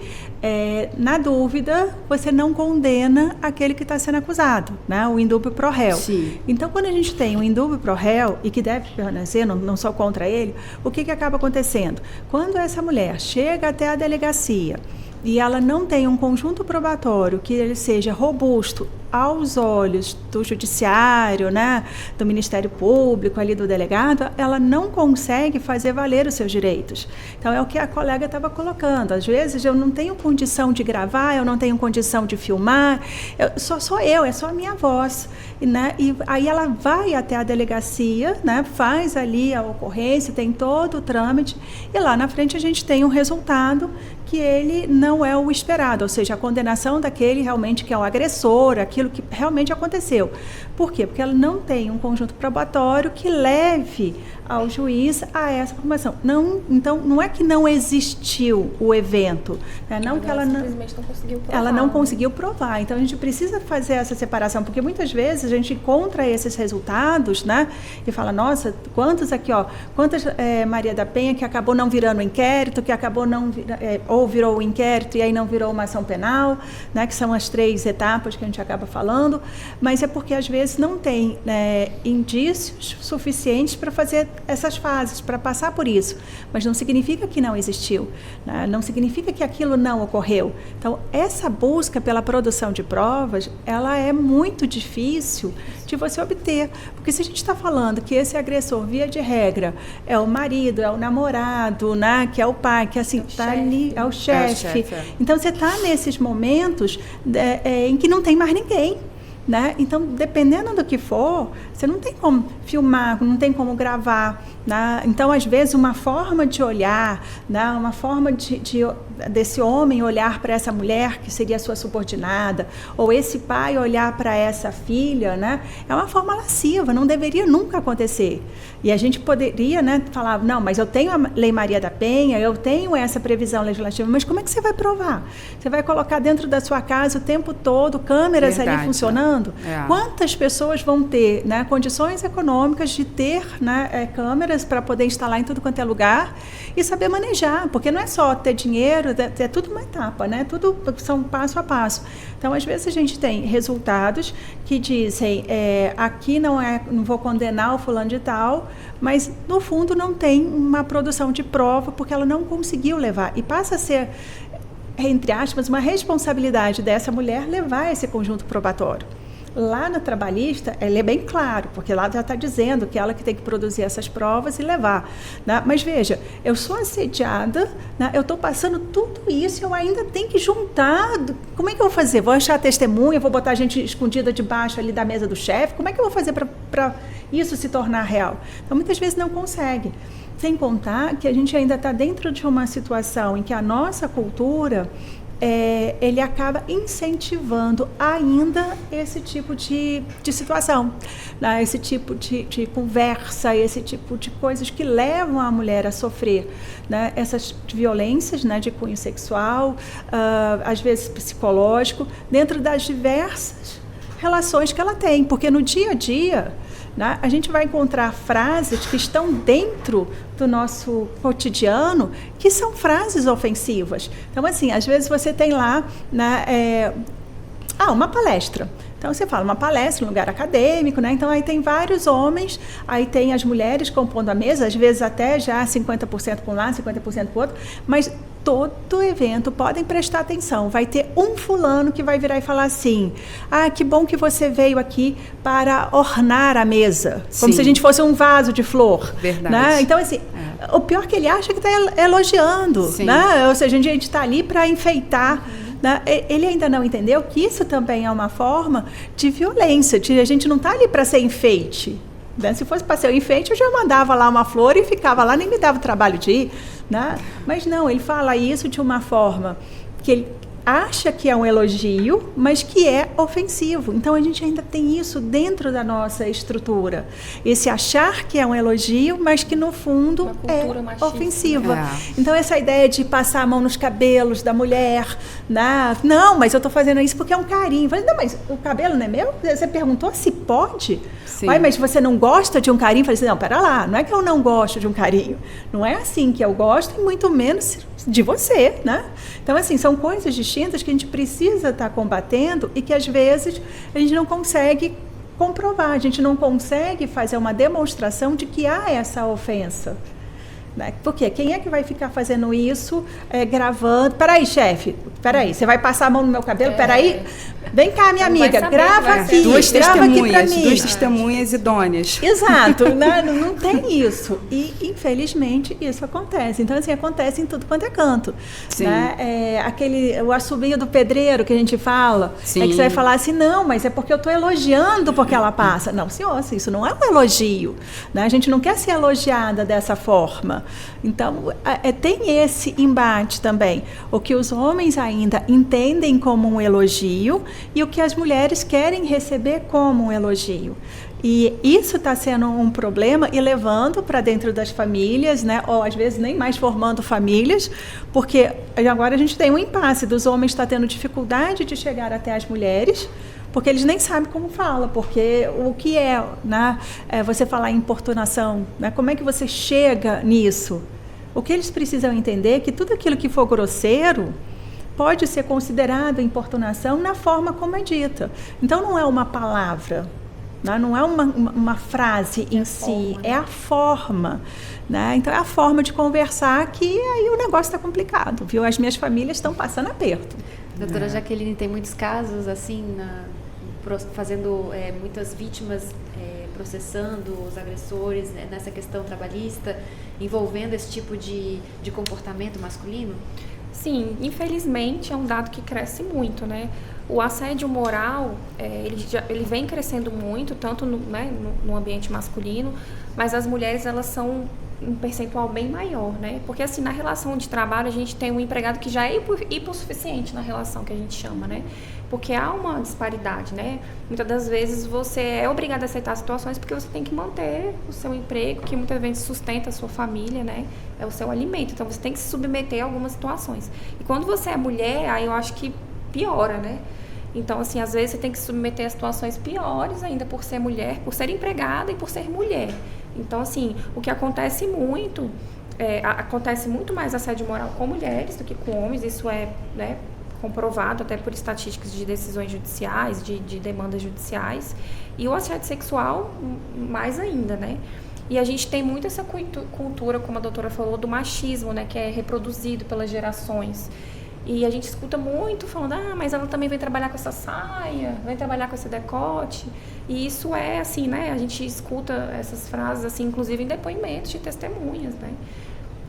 na dúvida, você não condena aquele que está sendo acusado, né? O indúbio pro réu. Sim. Então, quando a gente tem um indúbio pro réu, e que deve permanecer, não só contra ele, o que acaba acontecendo? Quando essa mulher chega até a delegacia e ela não tem um conjunto probatório que ele seja robusto aos olhos do judiciário, né, do Ministério Público, ali do delegado, ela não consegue fazer valer os seus direitos. Então, é o que a colega estava colocando. Às vezes, eu não tenho condição de gravar, eu não tenho condição de filmar, sou eu, é só a minha voz. Né? E aí ela vai até a delegacia, né, faz ali a ocorrência, tem todo o trâmite, e lá na frente a gente tem um resultado que ele não é o esperado, ou seja, a condenação daquele realmente que é o agressor, aquilo que realmente aconteceu. Por quê? Porque ela não tem um conjunto probatório que leve ao juiz a essa informação. Então, não é que não existiu o evento, né? Não que ela simplesmente não conseguiu provar. Ela não conseguiu provar. Então, a gente precisa fazer essa separação, porque muitas vezes a gente encontra esses resultados, né? E fala, nossa, quantas Maria da Penha que acabou não virando inquérito, que acabou não ou virou o inquérito e aí não virou uma ação penal, né? Que são as 3 etapas que a gente acaba falando, mas é porque às vezes não tem, né, indícios suficientes para fazer essas fases, para passar por isso, mas não significa que não existiu, né? Não significa que aquilo não ocorreu. Então, essa busca pela produção de provas, ela é muito difícil de você obter, porque se a gente está falando que esse agressor, via de regra, é o marido, é o namorado, né, que é o pai, que assim está ali, é o chefe. Então, você está nesses momentos em que não tem mais ninguém. Né? Então, dependendo do que for, você não tem como filmar, não tem como gravar. Né? Então, às vezes, uma forma de olhar, né? Uma forma desse homem olhar para essa mulher, que seria a sua subordinada, ou esse pai olhar para essa filha, né? É uma forma lasciva, não deveria nunca acontecer. E a gente poderia, né, falar, não, mas eu tenho a Lei Maria da Penha, eu tenho essa previsão legislativa, mas como é que você vai provar? Você vai colocar dentro da sua casa o tempo todo câmeras ali funcionando? Quantas pessoas vão ter, né, condições econômicas de ter, né, câmeras para poder instalar em tudo quanto é lugar e saber manejar? Porque não é só ter dinheiro, é tudo uma etapa, né? Tudo são passo a passo. Então, às vezes a gente tem resultados que dizem, aqui não vou condenar o fulano de tal, mas no fundo não tem uma produção de prova porque ela não conseguiu levar. E passa a ser, entre aspas, uma responsabilidade dessa mulher levar esse conjunto probatório. Lá na trabalhista, ele é bem claro, porque lá já está dizendo que ela que tem que produzir essas provas e levar. Né? Mas veja, eu sou assediada, né? Eu estou passando tudo isso e eu ainda tenho que juntar. Como é que eu vou fazer? Vou achar testemunha, vou botar a gente escondida debaixo ali da mesa do chefe? Como é que eu vou fazer para isso se tornar real? Então, muitas vezes não consegue. Sem contar que a gente ainda está dentro de uma situação em que a nossa cultura... ele acaba incentivando ainda esse tipo de situação, né? Esse tipo de conversa, esse tipo de coisas que levam a mulher a sofrer, né? Essas violências, né, de cunho sexual, às vezes psicológico, dentro das diversas relações que ela tem, porque no dia a dia, né? A gente vai encontrar frases que estão dentro do nosso cotidiano, que são frases ofensivas. Então, assim, às vezes você tem lá, né, uma palestra. Então, você fala uma palestra, um lugar acadêmico, né? Então, aí tem vários homens, aí tem as mulheres compondo a mesa, às vezes até já 50% para um lado, 50% para o outro, mas todo evento, podem prestar atenção, vai ter um fulano que vai virar e falar assim: que bom que você veio aqui para ornar a mesa, como se a gente fosse um vaso de flor. Verdade. Né? Então, assim, o pior que ele acha é que está elogiando, né? Ou seja, a gente está ali para enfeitar. Né? Ele ainda não entendeu que isso também é uma forma de violência, a gente não está ali para ser enfeite. Né? Se fosse para ser um enfeite, eu já mandava lá uma flor e ficava lá, nem me dava o trabalho de ir. Né? Mas não, ele fala isso de uma forma que ele acha que é um elogio, mas que é ofensivo. Então, a gente ainda tem isso dentro da nossa estrutura. Esse achar que é um elogio, mas que, no fundo, é machista, ofensiva. Então, essa ideia de passar a mão nos cabelos da mulher, né? Não, mas eu estou fazendo isso porque é um carinho. Eu falei, não, mas o cabelo não é meu? Você perguntou se pode? Mas você não gosta de um carinho? Eu falei assim, não, pera lá, não é que eu não gosto de um carinho. Não é assim que eu gosto, e muito menos de você, né? Então, assim, são coisas distintas que a gente precisa estar combatendo e que, às vezes, a gente não consegue comprovar, a gente não consegue fazer uma demonstração de que há essa ofensa. Né? Porque quem é que vai ficar fazendo isso, gravando? Peraí, chefe, peraí, você vai passar a mão no meu cabelo? Peraí, vem cá, minha amiga, grava aqui. Duas grava aqui pra mim. Duas testemunhas idôneas. Exato, né? Não tem isso. E, infelizmente, isso acontece. Então, assim, acontece em tudo quanto é canto. Sim. Né? O assobio do pedreiro que a gente fala, Sim. É que você vai falar assim, não, mas é porque eu estou elogiando porque ela passa. Não, senhor, isso não é um elogio. Né? A gente não quer ser elogiada dessa forma. Então, tem esse embate também. O que os homens ainda entendem como um elogio e o que as mulheres querem receber como um elogio. E isso está sendo um problema e levando para dentro das famílias, né? Ou às vezes nem mais formando famílias, porque agora a gente tem um impasse dos homens estar tendo dificuldade de chegar até as mulheres, porque eles nem sabem como fala, porque o que é, né, você falar em importunação, né, como é que você chega nisso? O que eles precisam entender é que tudo aquilo que for grosseiro pode ser considerado importunação na forma como é dita. Então, não é uma palavra, né, não é uma frase em si, é a forma. Né? Então, é a forma de conversar que aí o negócio está complicado, viu? As minhas famílias estão passando aperto. Doutora Jaqueline, tem muitos casos assim, fazendo muitas vítimas processando os agressores, né, nessa questão trabalhista, envolvendo esse tipo de comportamento masculino? Sim, infelizmente é um dado que cresce muito, né? O assédio moral, ele vem crescendo muito, tanto no ambiente masculino, mas as mulheres, elas são um percentual bem maior, né? Porque, assim, na relação de trabalho, a gente tem um empregado que já é hipossuficiente na relação, que a gente chama, né? Porque há uma disparidade, né? Muitas das vezes você é obrigado a aceitar situações porque você tem que manter o seu emprego, que muitas vezes sustenta a sua família, né? É o seu alimento. Então, você tem que se submeter a algumas situações. E quando você é mulher, aí eu acho que piora, né? Então, assim, às vezes você tem que se submeter a situações piores ainda por ser mulher, por ser empregada e por ser mulher. Então, assim, o que acontece muito, acontece muito mais assédio moral com mulheres do que com homens, isso é, né, comprovado até por estatísticas de decisões judiciais, de demandas judiciais, e o assédio sexual mais ainda, né? E a gente tem muito essa cultura, como a doutora falou, do machismo, né, que é reproduzido pelas gerações. E a gente escuta muito falando, mas ela também vem trabalhar com essa saia, vem trabalhar com esse decote. E isso é assim, né? A gente escuta essas frases, assim, inclusive em depoimentos de testemunhas, né?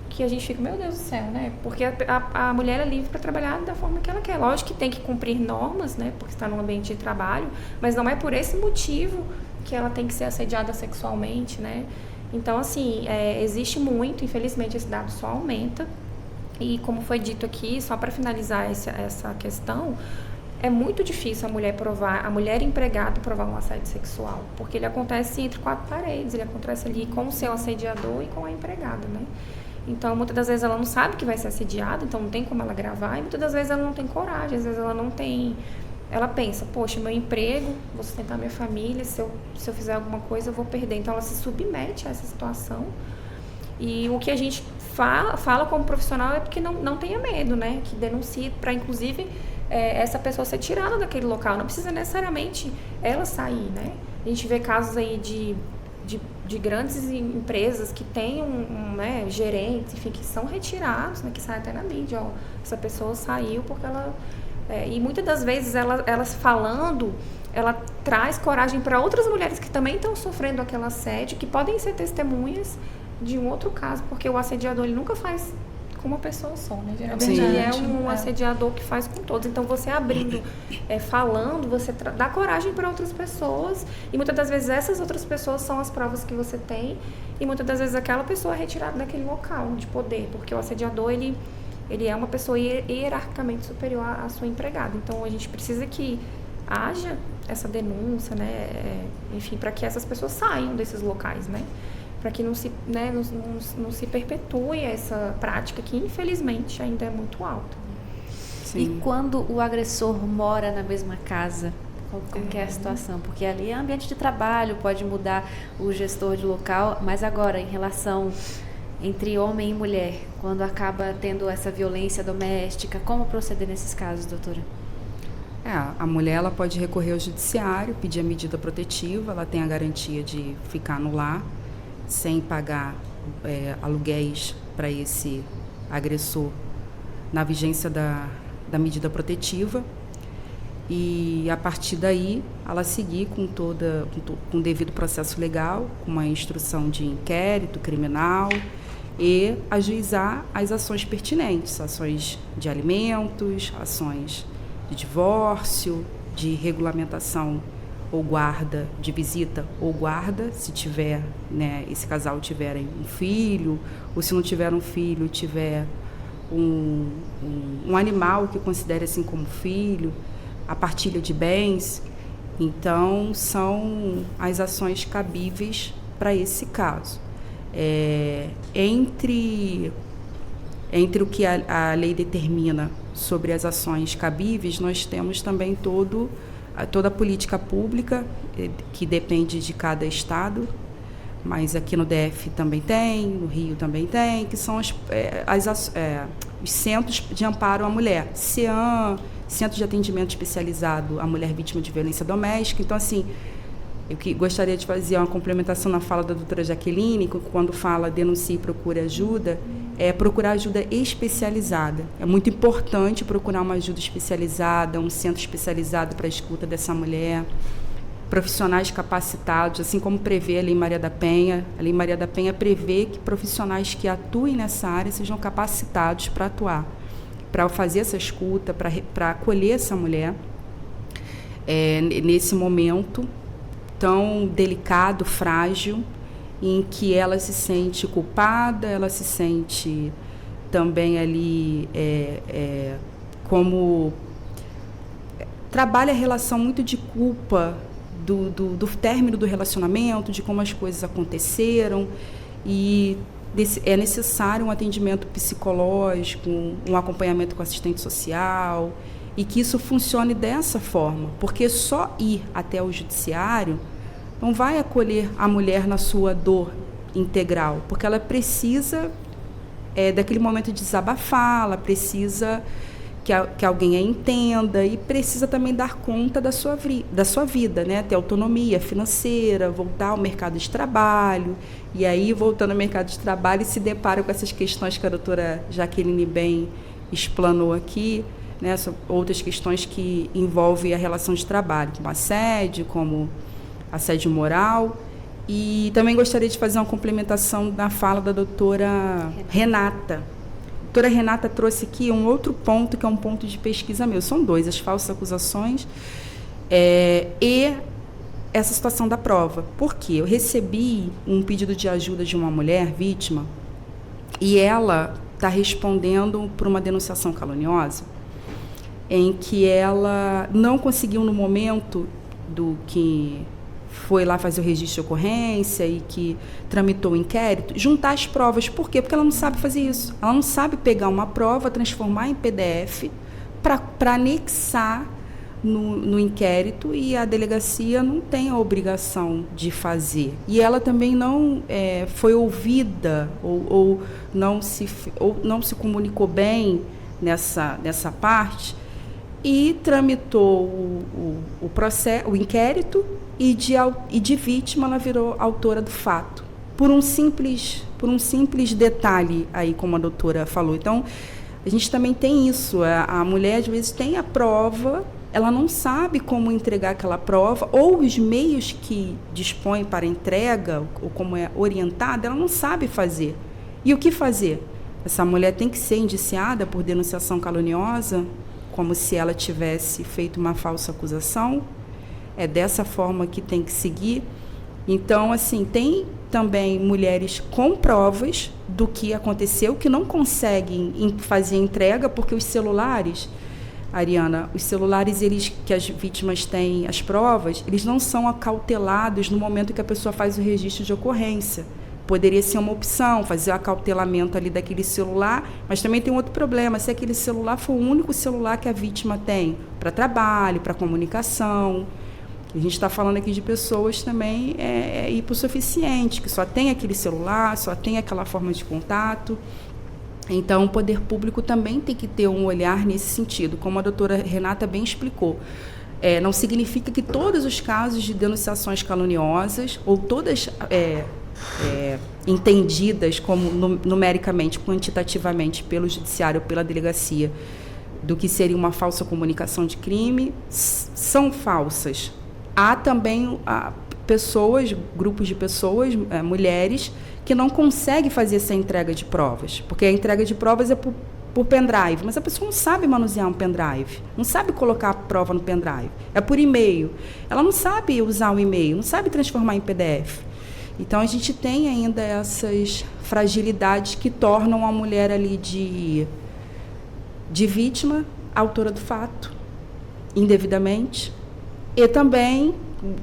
Que a gente fica, meu Deus do céu, né? Porque a mulher é livre para trabalhar da forma que ela quer. Lógico que tem que cumprir normas, né? Porque está num ambiente de trabalho, mas não é por esse motivo que ela tem que ser assediada sexualmente, né? Então, assim, existe muito, infelizmente esse dado só aumenta. E como foi dito aqui, só para finalizar essa questão, é muito difícil a mulher empregada provar um assédio sexual, porque ele acontece entre quatro paredes, ele acontece ali com o seu assediador e com a empregada, né? Então, muitas das vezes ela não sabe que vai ser assediada, então não tem como ela gravar, e muitas das vezes ela não tem coragem, às vezes ela não tem ela pensa, poxa, meu emprego, vou sustentar minha família, se eu fizer alguma coisa eu vou perder. Então ela se submete a essa situação. E o que a gente fala como profissional é porque não tenha medo, né? Que denuncie para, inclusive, essa pessoa ser tirada daquele local. Não precisa necessariamente ela sair, né? A gente vê casos aí de grandes empresas que têm né, gerentes, enfim, que são retirados, né? Que saem até na mídia, ó, essa pessoa saiu porque ela... e muitas das vezes elas falando, ela traz coragem para outras mulheres que também estão sofrendo aquele assédio, que podem ser testemunhas de um outro caso, porque o assediador ele nunca faz com uma pessoa só, né? Geralmente ele é um assediador que faz com todos. Então você abrindo, falando, você dá coragem para outras pessoas, e muitas das vezes essas outras pessoas são as provas que você tem, e muitas das vezes aquela pessoa é retirada daquele local de poder, porque o assediador ele é uma pessoa hierarquicamente superior à sua empregada. Então a gente precisa que haja essa denúncia, né? Enfim, para que essas pessoas saiam desses locais, né? Para que não se perpetue essa prática que, infelizmente, ainda é muito alta. Sim. E quando o agressor mora na mesma casa, como que é a situação? Porque ali é ambiente de trabalho, pode mudar o gestor de local, mas agora, em relação entre homem e mulher, quando acaba tendo essa violência doméstica, como proceder nesses casos, doutora? A mulher ela pode recorrer ao judiciário, pedir a medida protetiva, ela tem a garantia de ficar no lar, sem pagar aluguéis para esse agressor na vigência da medida protetiva, e a partir daí ela seguir com o devido processo legal, com uma instrução de inquérito criminal e ajuizar as ações pertinentes, ações de alimentos, ações de divórcio, de regulamentação ou guarda, de visita ou guarda, se tiver, né, esse casal tiverem um filho, ou se não tiver um filho, tiver um animal que considere assim como filho, a partilha de bens. Então, são as ações cabíveis para esse caso. Entre o que a lei determina sobre as ações cabíveis, nós temos também toda a política pública, que depende de cada estado, mas aqui no DF também tem, no Rio também tem, que são os centros de amparo à mulher, CEAM, Centro de Atendimento Especializado à Mulher Vítima de Violência Doméstica. Então, assim, eu gostaria de fazer uma complementação na fala da doutora Jaqueline, quando fala denuncie e procure ajuda, procurar ajuda especializada. É muito importante procurar uma ajuda especializada, um centro especializado para a escuta dessa mulher, profissionais capacitados, assim como prevê a Lei Maria da Penha. A Lei Maria da Penha prevê que profissionais que atuem nessa área sejam capacitados para atuar, para fazer essa escuta, para acolher essa mulher nesse momento tão delicado, frágil, em que ela se sente culpada, ela se sente também ali como trabalha a relação muito de culpa do término do relacionamento, de como as coisas aconteceram, e é necessário um atendimento psicológico, um acompanhamento com assistente social, e que isso funcione dessa forma, porque só ir até o judiciário não vai acolher a mulher na sua dor integral, porque ela precisa daquele momento de desabafar, ela precisa que alguém a entenda, e precisa também dar conta da sua vida, né? Ter autonomia financeira, voltar ao mercado de trabalho, e aí, voltando ao mercado de trabalho, se depara com essas questões que a doutora Jaqueline bem explanou aqui, né? Outras questões que envolvem a relação de trabalho, como assédio moral. E também gostaria de fazer uma complementação da fala da doutora Renata. A doutora Renata trouxe aqui um outro ponto, que é um ponto de pesquisa meu. São dois, as falsas acusações e essa situação da prova. Por quê? Eu recebi um pedido de ajuda de uma mulher vítima, e ela está respondendo por uma denunciação caluniosa, em que ela não conseguiu, no momento do que foi lá fazer o registro de ocorrência e que tramitou o inquérito, juntar as provas. Por quê? Porque ela não sabe fazer isso. Ela não sabe pegar uma prova, transformar em PDF, para anexar no inquérito e a delegacia não tem a obrigação de fazer. E ela também não foi ouvida ou não se comunicou bem nessa parte e tramitou o inquérito e de vítima ela virou autora do fato. Por um simples detalhe aí, como a doutora falou. Então, a gente também tem isso. A mulher, às vezes, tem a prova, ela não sabe como entregar aquela prova, ou os meios que dispõe para entrega, ou como é orientada, ela não sabe fazer. E o que fazer? Essa mulher tem que ser indiciada por denunciação caluniosa, como se ela tivesse feito uma falsa acusação? É dessa forma que tem que seguir? Então, assim, tem também mulheres com provas do que aconteceu, que não conseguem fazer entrega, porque os celulares, Ariana, os celulares que as vítimas têm, as provas, eles não são acautelados no momento que a pessoa faz o registro de ocorrência. Poderia ser uma opção, fazer o acautelamento ali daquele celular, mas também tem outro problema, se aquele celular for o único celular que a vítima tem para trabalho, para comunicação. A gente está falando aqui de pessoas também hipossuficientes, que só tem aquele celular, só tem aquela forma de contato. Então, o poder público também tem que ter um olhar nesse sentido, como a doutora Renata bem explicou. Não significa que todos os casos de denunciações caluniosas, ou todas entendidas como numericamente, quantitativamente pelo judiciário ou pela delegacia, do que seria uma falsa comunicação de crime, são falsas. Há também grupos de pessoas, mulheres, que não conseguem fazer essa entrega de provas, porque a entrega de provas é por pendrive, mas a pessoa não sabe manusear um pendrive, não sabe colocar a prova no pendrive, é por e-mail, ela não sabe usar o e-mail, não sabe transformar em PDF. Então, a gente tem ainda essas fragilidades que tornam a mulher ali de vítima, autora do fato, indevidamente. E também,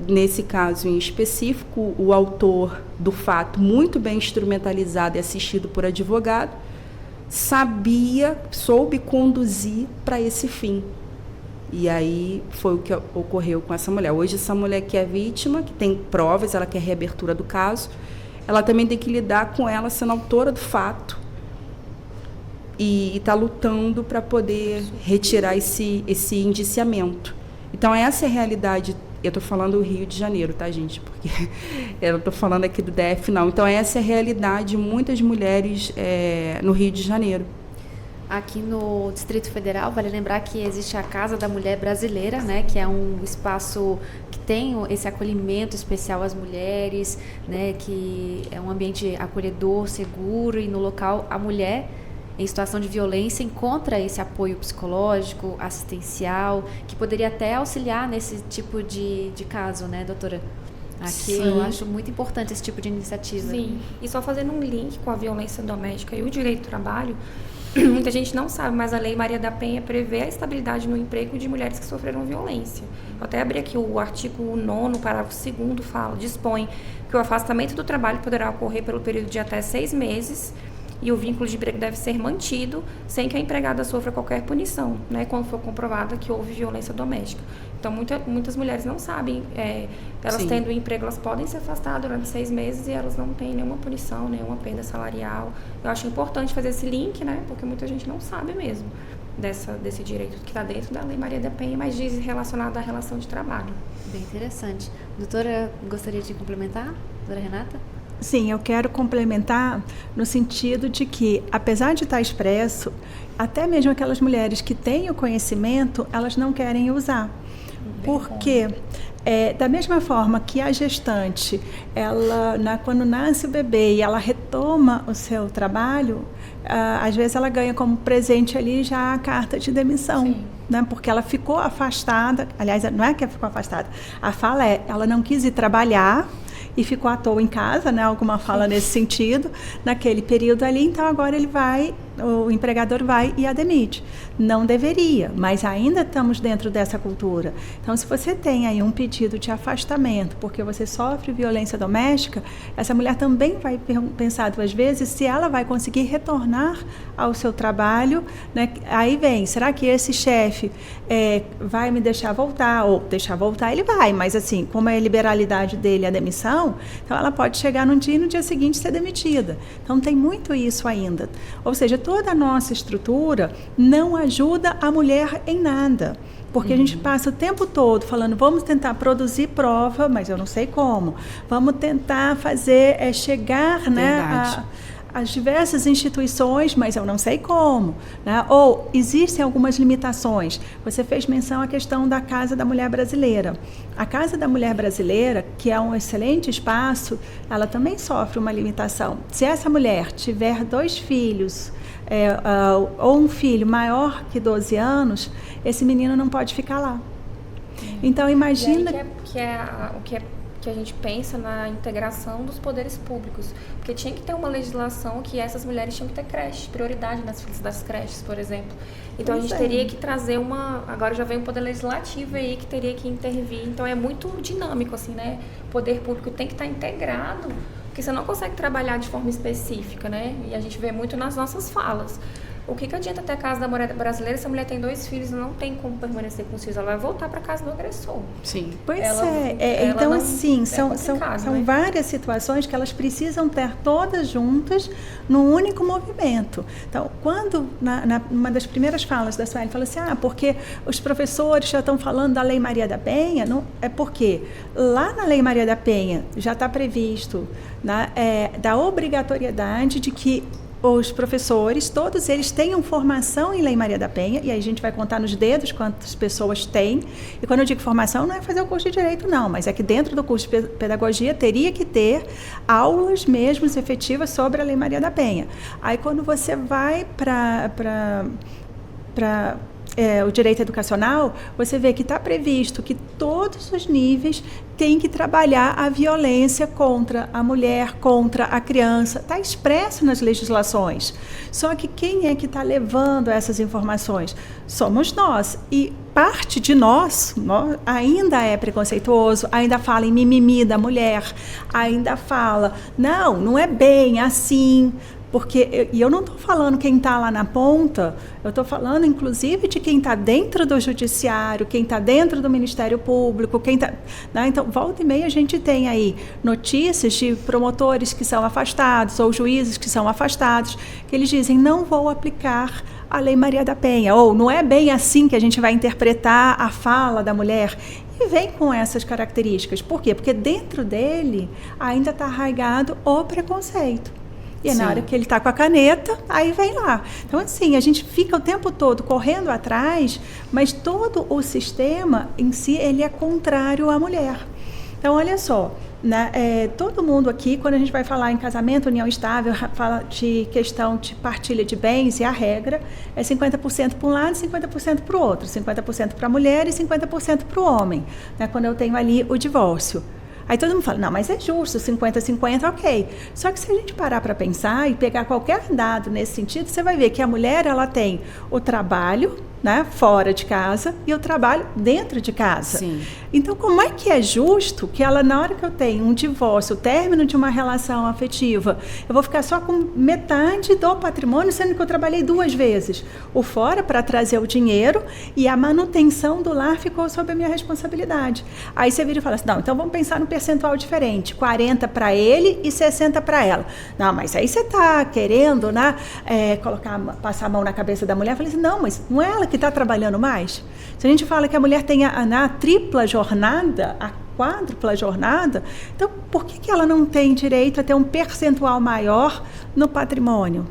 nesse caso em específico, o autor do fato, muito bem instrumentalizado e assistido por advogado, soube conduzir para esse fim. E aí foi o que ocorreu com essa mulher. Hoje, essa mulher que é vítima, que tem provas, ela quer reabertura do caso, ela também tem que lidar com ela sendo autora do fato e está lutando para poder retirar esse indiciamento. Então, essa é a realidade. Eu estou falando do Rio de Janeiro, tá, gente? Porque eu não estou falando aqui do DF, não. Então, essa é a realidade de muitas mulheres no Rio de Janeiro. Aqui no Distrito Federal, vale lembrar que existe a Casa da Mulher Brasileira, né, que é um espaço que tem esse acolhimento especial às mulheres, né, que é um ambiente acolhedor, seguro, e no local a mulher em situação de violência encontra esse apoio psicológico, assistencial, que poderia até auxiliar nesse tipo de caso, né, doutora? Aqui sim. Eu acho muito importante esse tipo de iniciativa. Sim, e só fazendo um link com a violência doméstica e o direito do trabalho, muita gente não sabe, mas a Lei Maria da Penha prevê a estabilidade no emprego de mulheres que sofreram violência. Eu até abri aqui o artigo 9º, parágrafo 2º, dispõe que o afastamento do trabalho poderá ocorrer pelo período de até 6 meses e o vínculo de emprego deve ser mantido sem que a empregada sofra qualquer punição, né, quando for comprovada que houve violência doméstica. Então, muitas mulheres não sabem, elas Sim. tendo emprego, elas podem se afastar durante 6 meses e elas não têm nenhuma punição, nenhuma perda salarial. Eu acho importante fazer esse link, né, porque muita gente não sabe mesmo desse direito que está dentro da Lei Maria da Penha, mas diz relacionado à relação de trabalho. Bem interessante. Doutora, gostaria de complementar? Doutora Renata? Sim, eu quero complementar no sentido de que, apesar de estar expresso, até mesmo aquelas mulheres que têm o conhecimento, elas não querem usar. Porque, da mesma forma que a gestante, quando nasce o bebê e ela retoma o seu trabalho, às vezes ela ganha como presente ali já a carta de demissão. Né? Porque ela ficou afastada, aliás, não é que ela ficou afastada, a fala ela não quis ir trabalhar, e ficou à toa em casa, né? Alguma fala nesse sentido, naquele período ali, então agora ele vai o empregador vai e a demite. Não deveria, mas ainda estamos dentro dessa cultura. Então, se você tem aí um pedido de afastamento porque você sofre violência doméstica, essa mulher também vai pensar 2 vezes se ela vai conseguir retornar ao seu trabalho, né? Aí vem, será que esse chefe vai me deixar voltar? Ou deixar voltar ele vai, mas assim, como é a liberalidade dele a demissão, então ela pode chegar num dia e no dia seguinte ser demitida. Então tem muito isso ainda. Ou seja, toda a nossa estrutura não ajuda a mulher em nada. Porque a gente passa o tempo todo falando, vamos tentar produzir prova, mas eu não sei como. Vamos tentar fazer, chegar, né, as diversas instituições, mas eu não sei como, né? Ou existem algumas limitações. Você fez menção à questão da Casa da Mulher Brasileira. A Casa da Mulher Brasileira, que é um excelente espaço, ela também sofre uma limitação. Se essa mulher tiver 2 filhos, ou um filho maior que 12 anos, esse menino não pode ficar lá. Então, imagina... O que a gente pensa na integração dos poderes públicos, porque tinha que ter uma legislação que essas mulheres tinham que ter creche, prioridade nas filas das creches, por exemplo. Então a gente teria que trazer agora já vem um poder legislativo aí que teria que intervir, então é muito dinâmico assim, né? O poder público tem que estar integrado, porque você não consegue trabalhar de forma específica, né? E a gente vê muito nas nossas falas. O que adianta ter a Casa da Mulher Brasileira se a mulher tem 2 filhos e não tem como permanecer com os filhos? Ela vai voltar para a casa do agressor. Sim. Pois então assim, são né? várias situações que elas precisam ter todas juntas num único movimento. Então, quando, numa das primeiras falas da Sueli, falou assim, porque os professores já estão falando da Lei Maria da Penha, não, é porque lá na Lei Maria da Penha já está previsto, né, da obrigatoriedade de que os professores, todos eles tenham formação em Lei Maria da Penha, e aí a gente vai contar nos dedos quantas pessoas têm. E quando eu digo formação, não é fazer o curso de Direito, não, mas é que dentro do curso de Pedagogia teria que ter aulas mesmo efetivas sobre a Lei Maria da Penha. Aí quando você vai para o direito educacional, você vê que está previsto que todos os níveis têm que trabalhar a violência contra a mulher, contra a criança. Está expresso nas legislações. Só que quem é que está levando essas informações? Somos nós. E parte de nós ainda é preconceituoso, ainda fala em mimimi da mulher, ainda fala, não é bem assim. Porque eu não estou falando quem está lá na ponta, eu estou falando, inclusive, de quem está dentro do judiciário, quem está dentro do Ministério Público, quem está... Né? Então, volta e meia a gente tem aí notícias de promotores que são afastados ou juízes que são afastados, que eles dizem, não vou aplicar a Lei Maria da Penha, ou não é bem assim que a gente vai interpretar a fala da mulher. E vem com essas características. Por quê? Porque dentro dele ainda está arraigado o preconceito. E na hora que ele está com a caneta, aí vem lá. Então, assim, a gente fica o tempo todo correndo atrás, mas todo o sistema em si, ele é contrário à mulher. Então, olha só, né, todo mundo aqui, quando a gente vai falar em casamento, união estável, fala de questão de partilha de bens, e a regra é 50% para um lado e 50% para o outro. 50% para a mulher e 50% para o homem, né, quando eu tenho ali o divórcio. Aí todo mundo fala, não, mas é justo, 50-50, ok. Só que se a gente parar para pensar e pegar qualquer dado nesse sentido, você vai ver que a mulher, ela tem o trabalho, né, fora de casa, e o trabalho dentro de casa. Sim. Então, como é que é justo que ela, na hora que eu tenho um divórcio, o término de uma relação afetiva, eu vou ficar só com metade do patrimônio, sendo que eu trabalhei 2 vezes? O fora para trazer o dinheiro e a manutenção do lar ficou sob a minha responsabilidade. Aí você vira e fala assim, não, então vamos pensar no percentual diferente, 40 para ele e 60 para ela. Não, mas aí você está querendo, né, passar a mão na cabeça da mulher. Eu falei assim, não, mas não é ela que está trabalhando mais? Se a gente fala que a mulher tem a tripla jornada, a quádrupla jornada, então por que ela não tem direito a ter um percentual maior no patrimônio?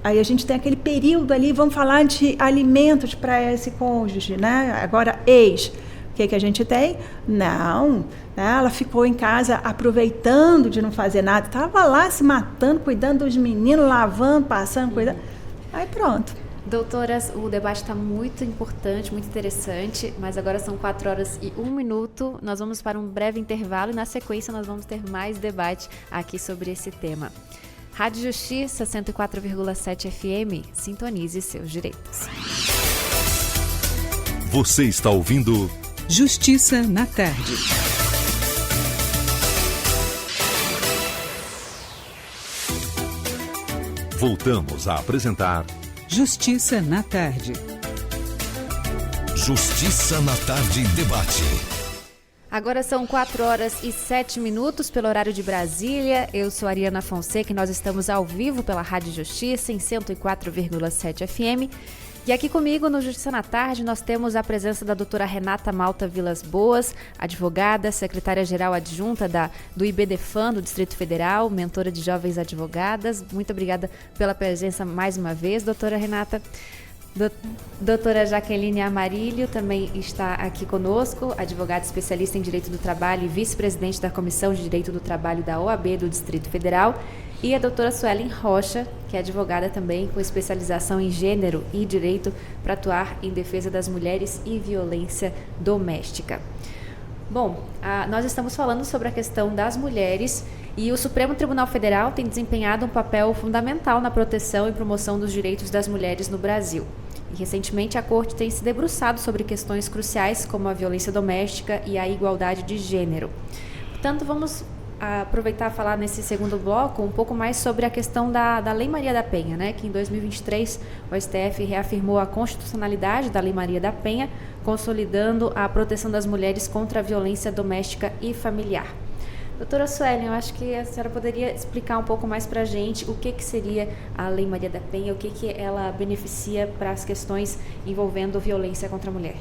Aí a gente tem aquele período ali, vamos falar de alimentos para esse cônjuge, né? Agora, ex. O que a gente tem? Não, né? Ela ficou em casa aproveitando de não fazer nada, estava lá se matando, cuidando dos meninos, lavando, passando, cuidando. Aí pronto. Doutoras, o debate está muito importante, muito interessante, mas agora são 4h01. Nós vamos para um breve intervalo e na sequência nós vamos ter mais debate aqui sobre esse tema. Rádio Justiça 104,7 FM, sintonize seus direitos. Você está ouvindo Justiça na Tarde. Voltamos a apresentar Justiça na Tarde. Justiça na Tarde Debate. Agora são 4h07 pelo horário de Brasília. Eu sou Ariana Fonseca e nós estamos ao vivo pela Rádio Justiça em 104,7 FM. E aqui comigo no Justiça na Tarde nós temos a presença da doutora Renata Malta Vilas Boas, advogada, secretária-geral adjunta do IBDFAN do Distrito Federal, mentora de jovens advogadas. Muito obrigada pela presença mais uma vez, doutora Renata. Doutora Jaqueline Amarilho também está aqui conosco, advogada especialista em Direito do Trabalho e vice-presidente da Comissão de Direito do Trabalho da OAB do Distrito Federal. E a doutora Suelen Rocha, que é advogada também com especialização em Gênero e Direito para atuar em defesa das mulheres e violência doméstica. Bom, nós estamos falando sobre a questão das mulheres e o Supremo Tribunal Federal tem desempenhado um papel fundamental na proteção e promoção dos direitos das mulheres no Brasil. E recentemente a Corte tem se debruçado sobre questões cruciais como a violência doméstica e a igualdade de gênero. Portanto, vamos aproveitar e falar nesse segundo bloco um pouco mais sobre a questão da Lei Maria da Penha, né? Que em 2023 o STF reafirmou a constitucionalidade da Lei Maria da Penha, consolidando a proteção das mulheres contra a violência doméstica e familiar. Doutora Suelen, eu acho que a senhora poderia explicar um pouco mais para a gente o que seria a Lei Maria da Penha, o que ela beneficia para as questões envolvendo violência contra a mulher.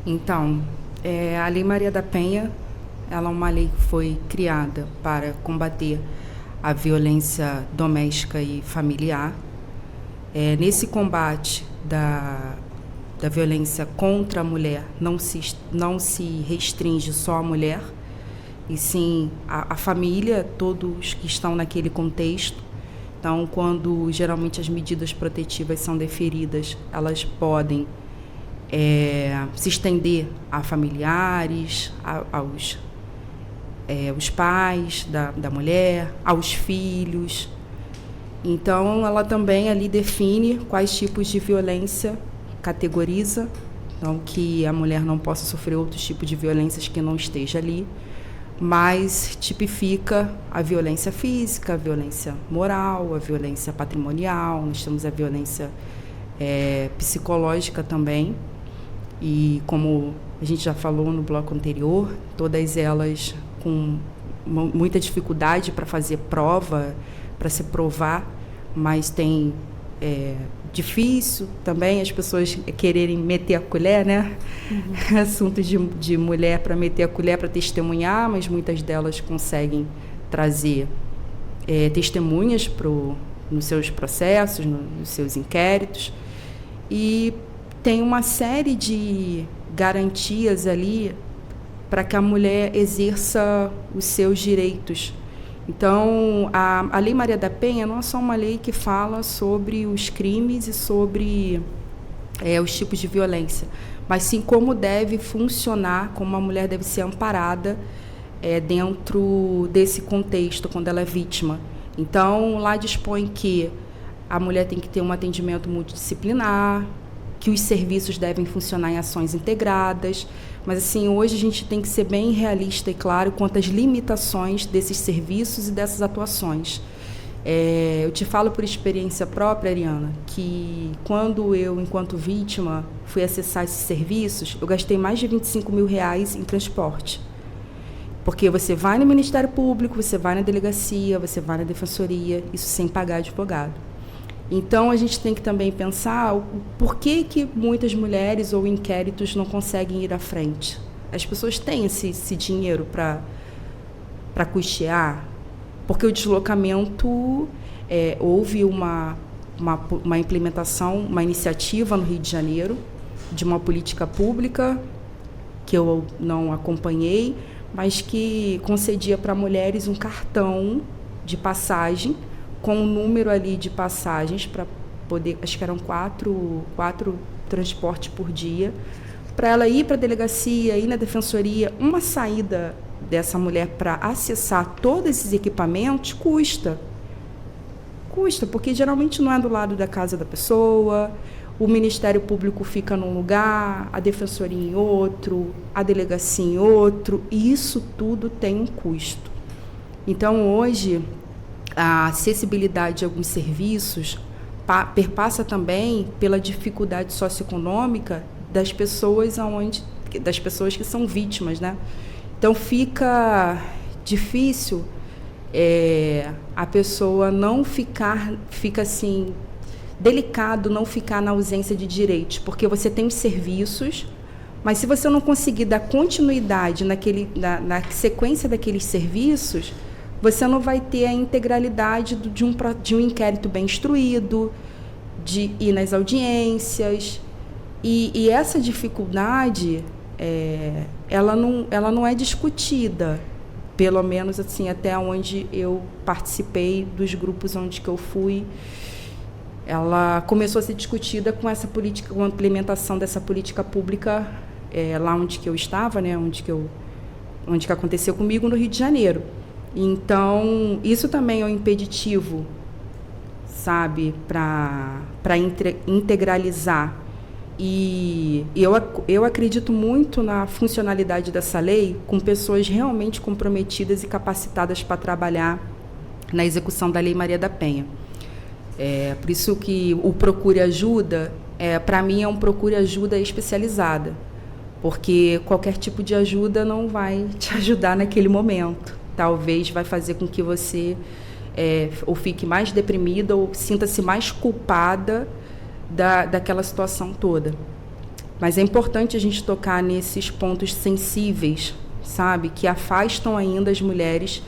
Então, a Lei Maria da Penha, ela é uma lei que foi criada para combater a violência doméstica e familiar. Nesse combate da violência contra a mulher, não se restringe só à mulher, e sim a família, todos que estão naquele contexto. Então, quando geralmente as medidas protetivas são deferidas, elas podem se estender a familiares, aos pais da mulher, aos filhos. Então, ela também ali define quais tipos de violência categoriza, então que a mulher não possa sofrer outros tipos de violências que não esteja ali, mas tipifica a violência física, a violência moral, a violência patrimonial, nós temos a violência psicológica também, e como a gente já falou no bloco anterior, todas elas com muita dificuldade para fazer prova, para se provar, mas tem difícil também as pessoas quererem meter a colher, né? Uhum. Assunto de mulher para meter a colher, para testemunhar, mas muitas delas conseguem trazer testemunhas nos seus processos, nos seus inquéritos, e tem uma série de garantias ali para que a mulher exerça os seus direitos. Então, a Lei Maria da Penha não é só uma lei que fala sobre os crimes e sobre os tipos de violência, mas sim como deve funcionar, como a mulher deve ser amparada dentro desse contexto, quando ela é vítima. Então, lá dispõe que a mulher tem que ter um atendimento multidisciplinar, que os serviços devem funcionar em ações integradas, mas assim, hoje a gente tem que ser bem realista e claro quanto às limitações desses serviços e dessas atuações. Eu te falo por experiência própria, Ariana, que quando eu, enquanto vítima, fui acessar esses serviços, eu gastei mais de R$25 mil em transporte. Porque você vai no Ministério Público, você vai na delegacia, você vai na defensoria, isso sem pagar advogado. Então, a gente tem que também pensar o porquê que muitas mulheres ou inquéritos não conseguem ir à frente. As pessoas têm esse dinheiro para custear, porque o deslocamento, houve uma implementação, uma iniciativa no Rio de Janeiro, de uma política pública, que eu não acompanhei, mas que concedia para mulheres um cartão de passagem, com um número ali de passagens para poder, acho que eram quatro transportes por dia, para ela ir para a delegacia, ir na defensoria. Uma saída dessa mulher para acessar todos esses equipamentos custa Custa, porque geralmente não é do lado da casa da pessoa, o Ministério Público fica num lugar, a Defensoria em outro, a Delegacia em outro, e isso tudo tem um custo. Então, hoje, a acessibilidade de alguns serviços perpassa também pela dificuldade socioeconômica das pessoas que são vítimas, né? Então, fica difícil a pessoa não fica assim, delicado não ficar na ausência de direitos, porque você tem os serviços, mas se você não conseguir dar continuidade na sequência daqueles serviços, você não vai ter a integralidade de um inquérito bem instruído, de ir nas audiências, e essa dificuldade ela não é discutida, pelo menos assim, até onde eu participei dos grupos onde que eu fui. Ela começou a ser discutida com essa política, com a implementação dessa política pública lá onde que eu estava, né, onde que aconteceu comigo, no Rio de Janeiro. Então, isso também é um impeditivo, sabe, para integralizar. E eu acredito muito na funcionalidade dessa lei com pessoas realmente comprometidas e capacitadas para trabalhar na execução da Lei Maria da Penha. Por isso que o Procure Ajuda, para mim, é um Procure Ajuda especializada, porque qualquer tipo de ajuda não vai te ajudar naquele momento. Talvez vai fazer com que você ou fique mais deprimida ou sinta-se mais culpada daquela situação toda. Mas é importante a gente tocar nesses pontos sensíveis, sabe, que afastam ainda as mulheres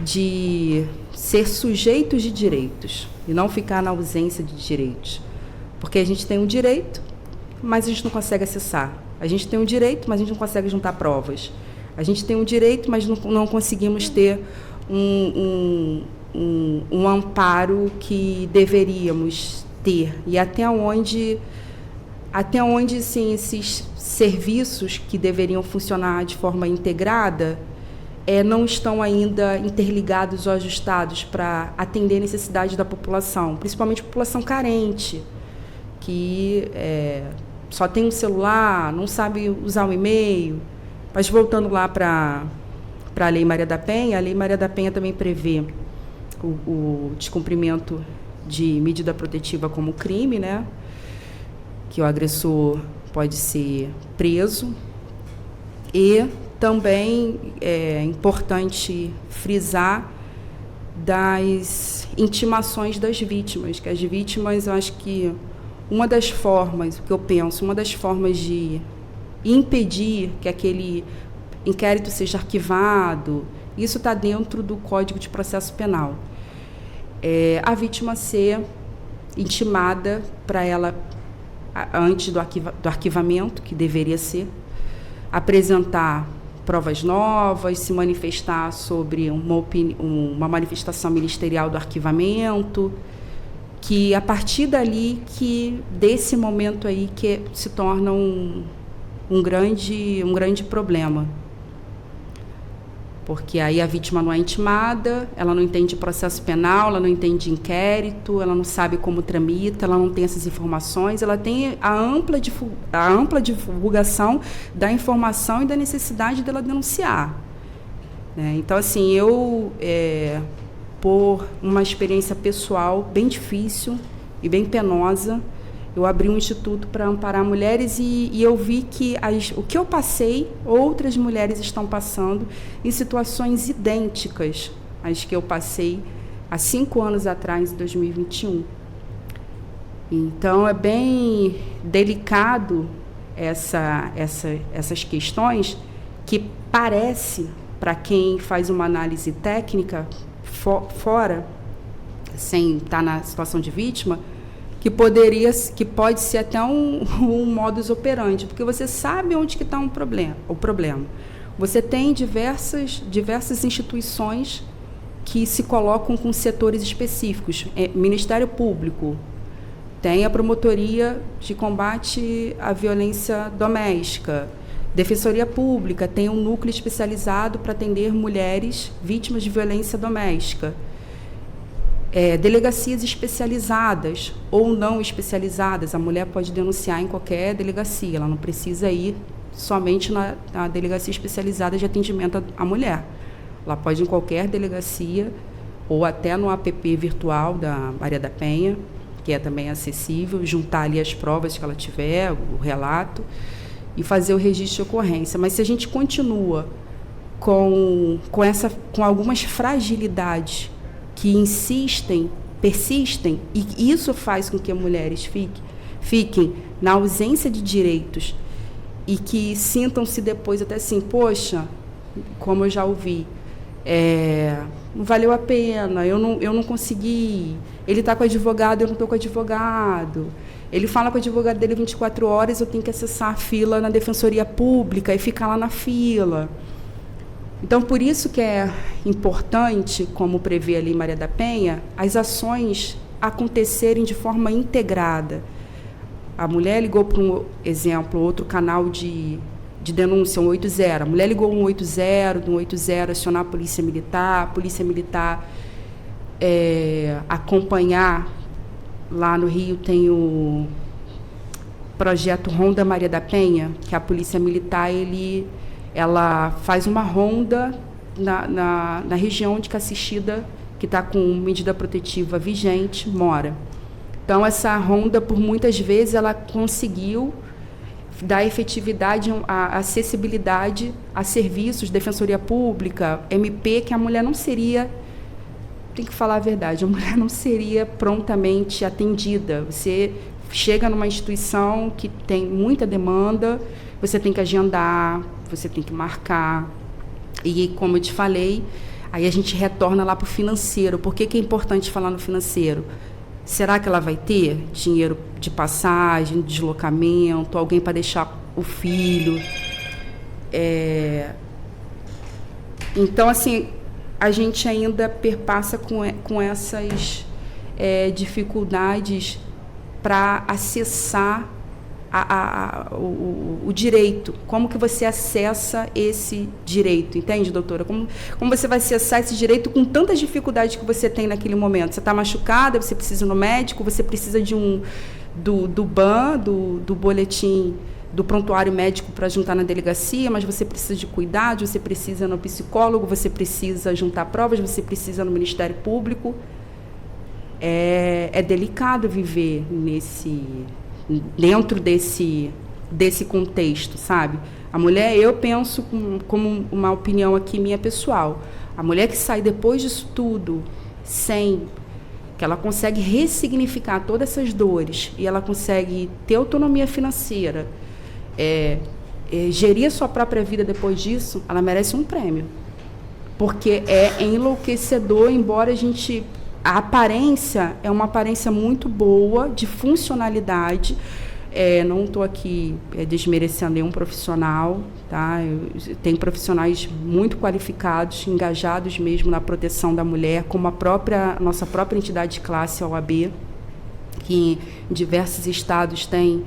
de ser sujeitos de direitos e não ficar na ausência de direitos. Porque a gente tem um direito, mas a gente não consegue acessar. A gente tem um direito, mas a gente não consegue juntar provas. A gente tem um direito, mas não conseguimos ter um amparo que deveríamos ter. E até onde sim, esses serviços que deveriam funcionar de forma integrada não estão ainda interligados ou ajustados para atender a necessidade da população, principalmente a população carente, que só tem um celular, não sabe usar um e-mail. Mas voltando lá para a Lei Maria da Penha, a Lei Maria da Penha também prevê o descumprimento de medida protetiva como crime, né? Que o agressor pode ser preso. E também é importante frisar das intimações das vítimas, que as vítimas, eu acho que uma das formas de impedir que aquele inquérito seja arquivado, isso está dentro do Código de Processo Penal. A vítima ser intimada para ela, antes do arquivamento, que deveria ser, apresentar provas novas, se manifestar sobre uma manifestação ministerial do arquivamento, que a partir dali, desse momento aí, que se torna um grande problema. Porque aí a vítima não é intimada, ela não entende processo penal, ela não entende inquérito, ela não sabe como tramita, ela não tem essas informações, ela tem a ampla divulgação da informação e da necessidade dela denunciar. Então, assim, por uma experiência pessoal bem difícil e bem penosa, eu abri um instituto para amparar mulheres e eu vi que o que eu passei, outras mulheres estão passando em situações idênticas às que eu passei há 5 anos atrás, em 2021. Então, é bem delicado essas questões que parece, para quem faz uma análise técnica fora, sem estar na situação de vítima, que pode ser até um modus operandi, porque você sabe onde que está o problema. Você tem diversas instituições que se colocam com setores específicos. Ministério Público, tem a Promotoria de Combate à Violência Doméstica, Defensoria Pública tem um núcleo especializado para atender mulheres vítimas de violência doméstica. delegacias especializadas ou não especializadas. A mulher pode denunciar em qualquer delegacia, ela não precisa ir somente na delegacia especializada de atendimento à mulher. Ela pode ir em qualquer delegacia ou até no app virtual da Maria da Penha, que é também acessível, juntar ali as provas que ela tiver, o relato, e fazer o registro de ocorrência. Mas se a gente continua com algumas fragilidades que persistem, e isso faz com que as mulheres fiquem na ausência de direitos e que sintam-se depois até assim, poxa, como eu já ouvi, não valeu a pena, eu não consegui, ele está com advogado, eu não estou com advogado, ele fala com o advogado dele 24 horas, eu tenho que acessar a fila na Defensoria Pública e ficar lá na fila. Então, por isso que é importante, como prevê ali Maria da Penha, as ações acontecerem de forma integrada. A mulher ligou para outro canal de denúncia, 180. A mulher ligou 180, do 180 acionar a Polícia Militar acompanhar. Lá no Rio tem o projeto Ronda Maria da Penha, que a Polícia Militar ela faz uma ronda na região onde que a assistida, que está com medida protetiva vigente, mora. Então, essa ronda, por muitas vezes, ela conseguiu dar efetividade, a acessibilidade a serviços, Defensoria Pública, MP, que a mulher não seria, tem que falar a verdade, a mulher não seria prontamente atendida. Você chega numa instituição que tem muita demanda, você tem que agendar, você tem que marcar. E, como eu te falei, aí a gente retorna lá para o financeiro. Por que é importante falar no financeiro? Será que ela vai ter dinheiro de passagem, de deslocamento, alguém para deixar o filho? Então, assim, a gente ainda perpassa com essas dificuldades para acessar o direito. Como que você acessa esse direito? Entende, doutora? Como você vai acessar esse direito com tantas dificuldades que você tem naquele momento? Você está machucada, você precisa ir no médico, você precisa do BAN, do boletim, do prontuário médico para juntar na delegacia, mas você precisa de cuidado, você precisa no psicólogo, você precisa juntar provas, você precisa no Ministério Público. É delicado viver dentro desse contexto, sabe? A mulher, eu penso como uma opinião aqui minha pessoal, a mulher que sai depois disso tudo, que ela consegue ressignificar todas essas dores e ela consegue ter autonomia financeira, gerir a sua própria vida depois disso, ela merece um prêmio. Porque é enlouquecedor, embora a aparência é uma aparência muito boa, de funcionalidade. Não estou aqui desmerecendo nenhum profissional, tá? Tem profissionais muito qualificados, engajados mesmo na proteção da mulher, como a nossa própria entidade de classe, a OAB, que em diversos estados tem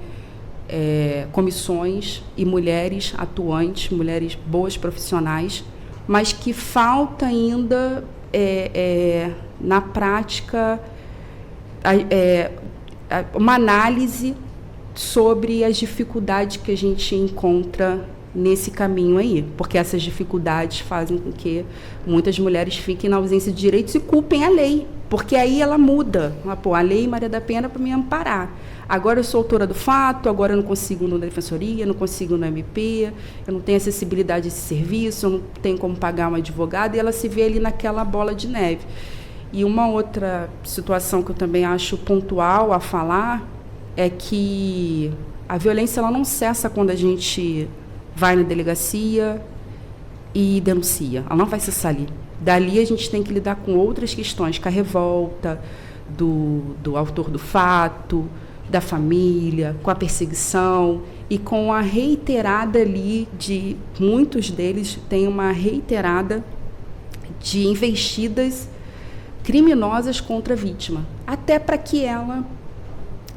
comissões e mulheres atuantes, mulheres boas profissionais, mas que falta ainda na prática uma análise sobre as dificuldades que a gente encontra nesse caminho aí, porque essas dificuldades fazem com que muitas mulheres fiquem na ausência de direitos e culpem a lei, porque aí ela muda. A lei Maria da Penha era para me amparar. Agora eu sou autora do fato, agora eu não consigo na Defensoria, não consigo no MP, eu não tenho acessibilidade a esse serviço, eu não tenho como pagar um advogado, e ela se vê ali naquela bola de neve. E uma outra situação que eu também acho pontual a falar é que a violência ela não cessa quando a gente vai na delegacia e denuncia. Ela não vai cessar ali. Dali a gente tem que lidar com outras questões, com a revolta do autor do fato, da família, com a perseguição e com a reiterada ali de muitos deles tem uma reiterada de investidas criminosas contra a vítima, até para que ela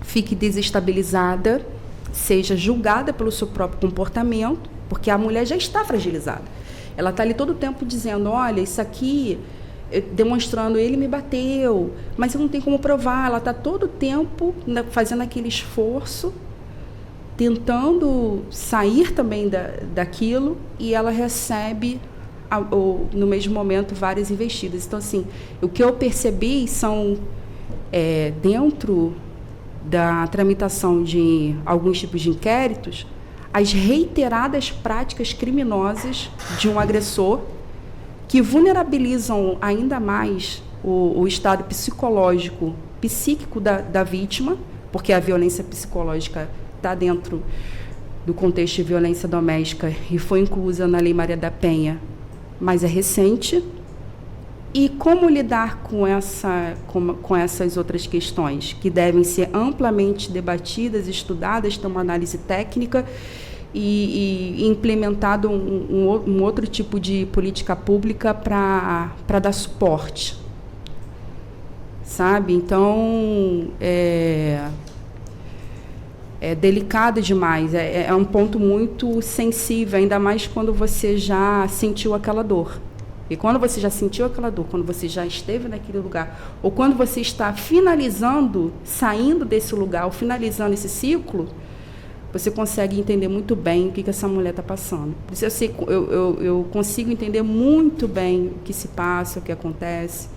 fique desestabilizada, seja julgada pelo seu próprio comportamento, porque a mulher já está fragilizada. Ela está ali todo o tempo dizendo, olha, isso aqui demonstrando, ele me bateu, mas eu não tenho como provar. Ela está todo o tempo fazendo aquele esforço, tentando sair também daquilo, e ela recebe, no mesmo momento, várias investidas. Então, assim, o que eu percebi são, dentro da tramitação de alguns tipos de inquéritos, as reiteradas práticas criminosas de um agressor que vulnerabilizam ainda mais o estado psicológico, psíquico da vítima, porque a violência psicológica está dentro do contexto de violência doméstica e foi inclusa na Lei Maria da Penha, mas é recente. E como lidar com essas outras questões, que devem ser amplamente debatidas, estudadas, ter uma análise técnica e implementado um outro tipo de política pública para dar suporte, sabe? Então, é delicado demais, é um ponto muito sensível, ainda mais quando você já sentiu aquela dor. E quando você já sentiu aquela dor, quando você já esteve naquele lugar, ou quando você está finalizando, saindo desse lugar, ou finalizando esse ciclo, você consegue entender muito bem o que essa mulher está passando. Por isso eu consigo entender muito bem o que se passa, o que acontece,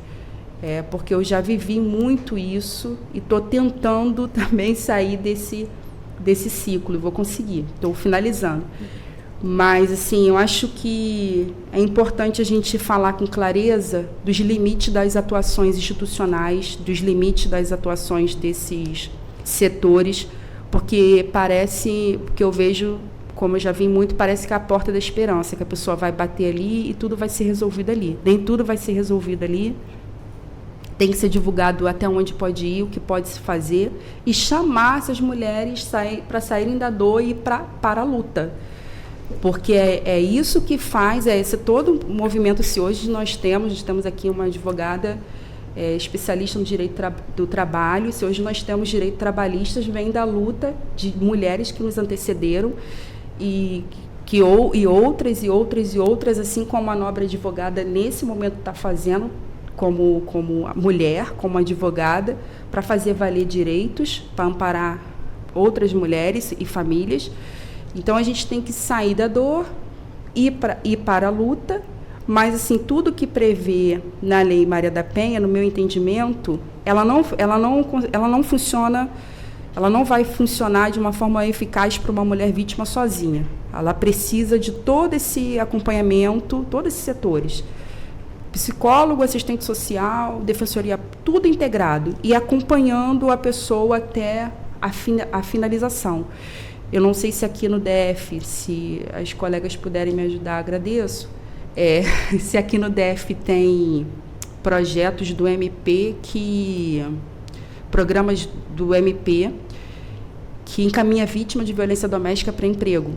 porque eu já vivi muito isso e estou tentando também sair desse ciclo, e vou conseguir, estou finalizando. Mas, assim, eu acho que é importante a gente falar com clareza dos limites das atuações institucionais, dos limites das atuações desses setores, porque que eu vejo, como eu já vi muito, parece que é a porta da esperança, que a pessoa vai bater ali e tudo vai ser resolvido ali. Nem tudo vai ser resolvido ali. Tem que ser divulgado até onde pode ir, o que pode se fazer, e chamar essas mulheres para saírem da dor e para a luta. Porque é isso que faz, esse todo o movimento. Se hoje nós temos aqui uma advogada especialista no direito do trabalho, se hoje nós temos direito trabalhista, vem da luta de mulheres que nos antecederam e outras, assim como a nobre advogada nesse momento está fazendo, como mulher, como advogada, para fazer valer direitos, para amparar outras mulheres e famílias. Então, a gente tem que sair da dor, ir para a luta, mas, assim, tudo que prevê na Lei Maria da Penha, no meu entendimento, ela não funciona, ela não vai funcionar de uma forma eficaz para uma mulher vítima sozinha. Ela precisa de todo esse acompanhamento, todos esses setores. Psicólogo, assistente social, defensoria, tudo integrado, e acompanhando a pessoa até a finalização. Eu não sei se aqui no DF, se as colegas puderem me ajudar, agradeço. Se aqui no DF tem projetos do MP, programas do MP, que encaminha a vítima de violência doméstica para emprego.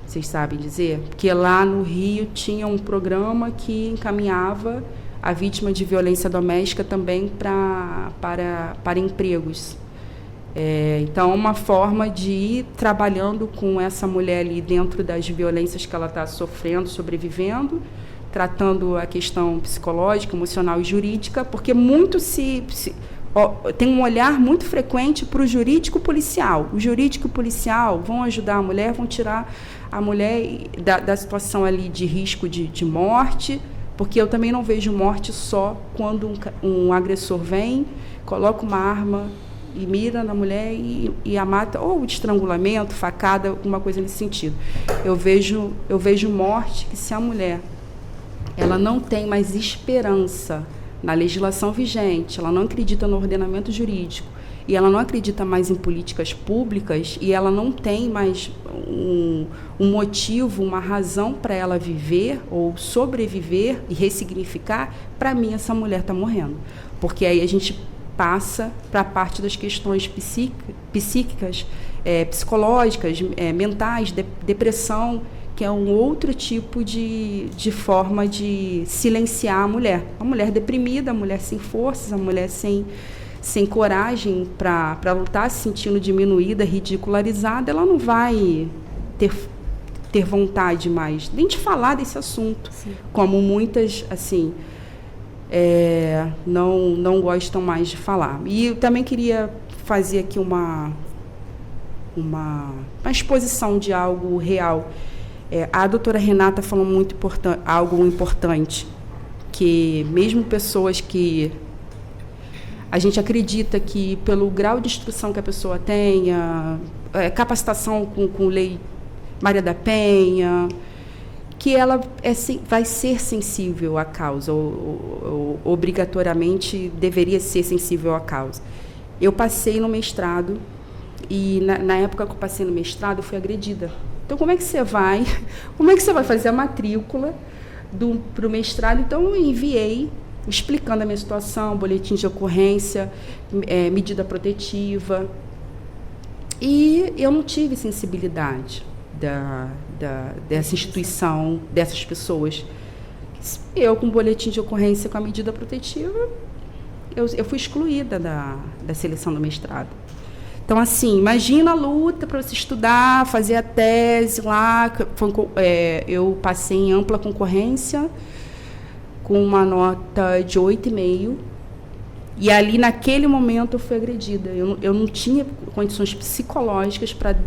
Vocês sabem dizer? Porque lá no Rio tinha um programa que encaminhava a vítima de violência doméstica também para empregos. Então, uma forma de ir trabalhando com essa mulher ali dentro das violências que ela está sofrendo, sobrevivendo, tratando a questão psicológica, emocional e jurídica, porque muito tem um olhar muito frequente para o jurídico policial. O jurídico policial vão ajudar a mulher, vão tirar a mulher da situação ali de risco de morte, porque eu também não vejo morte só quando um agressor vem, coloca uma arma e mira na mulher e a mata, ou de estrangulamento, facada, alguma coisa nesse sentido. Eu vejo morte que, se a mulher ela não tem mais esperança na legislação vigente, ela não acredita no ordenamento jurídico, e ela não acredita mais em políticas públicas, e ela não tem mais um motivo, uma razão para ela viver ou sobreviver e ressignificar, para mim essa mulher está morrendo. Porque aí a gente passa para a parte das questões psíquicas, psicológicas, mentais, depressão, que é um outro tipo de forma de silenciar a mulher. A mulher deprimida, a mulher sem forças, a mulher sem coragem para lutar, se sentindo diminuída, ridicularizada, ela não vai ter vontade mais nem de falar desse assunto. Sim. Como muitas, assim, não gostam mais de falar. E eu também queria fazer aqui uma exposição de algo real. A doutora Renata falou algo importante, que mesmo pessoas que a gente acredita que pelo grau de instrução que a pessoa tenha, capacitação com lei Maria da Penha, que ela vai ser sensível à causa, ou obrigatoriamente deveria ser sensível à causa. Eu passei no mestrado, e na época que eu passei no mestrado, eu fui agredida. Então, como é que você vai fazer a matrícula para o mestrado? Então, eu enviei, explicando a minha situação, boletim de ocorrência, medida protetiva, e eu não tive sensibilidade dessa instituição, dessas pessoas. Eu, com o boletim de ocorrência, com a medida protetiva, eu fui excluída da seleção do mestrado. Então, assim, imagina a luta para você estudar, fazer a tese lá. Eu passei em ampla concorrência, com uma nota de 8,5. E ali, naquele momento, eu fui agredida. Eu não tinha condições psicológicas para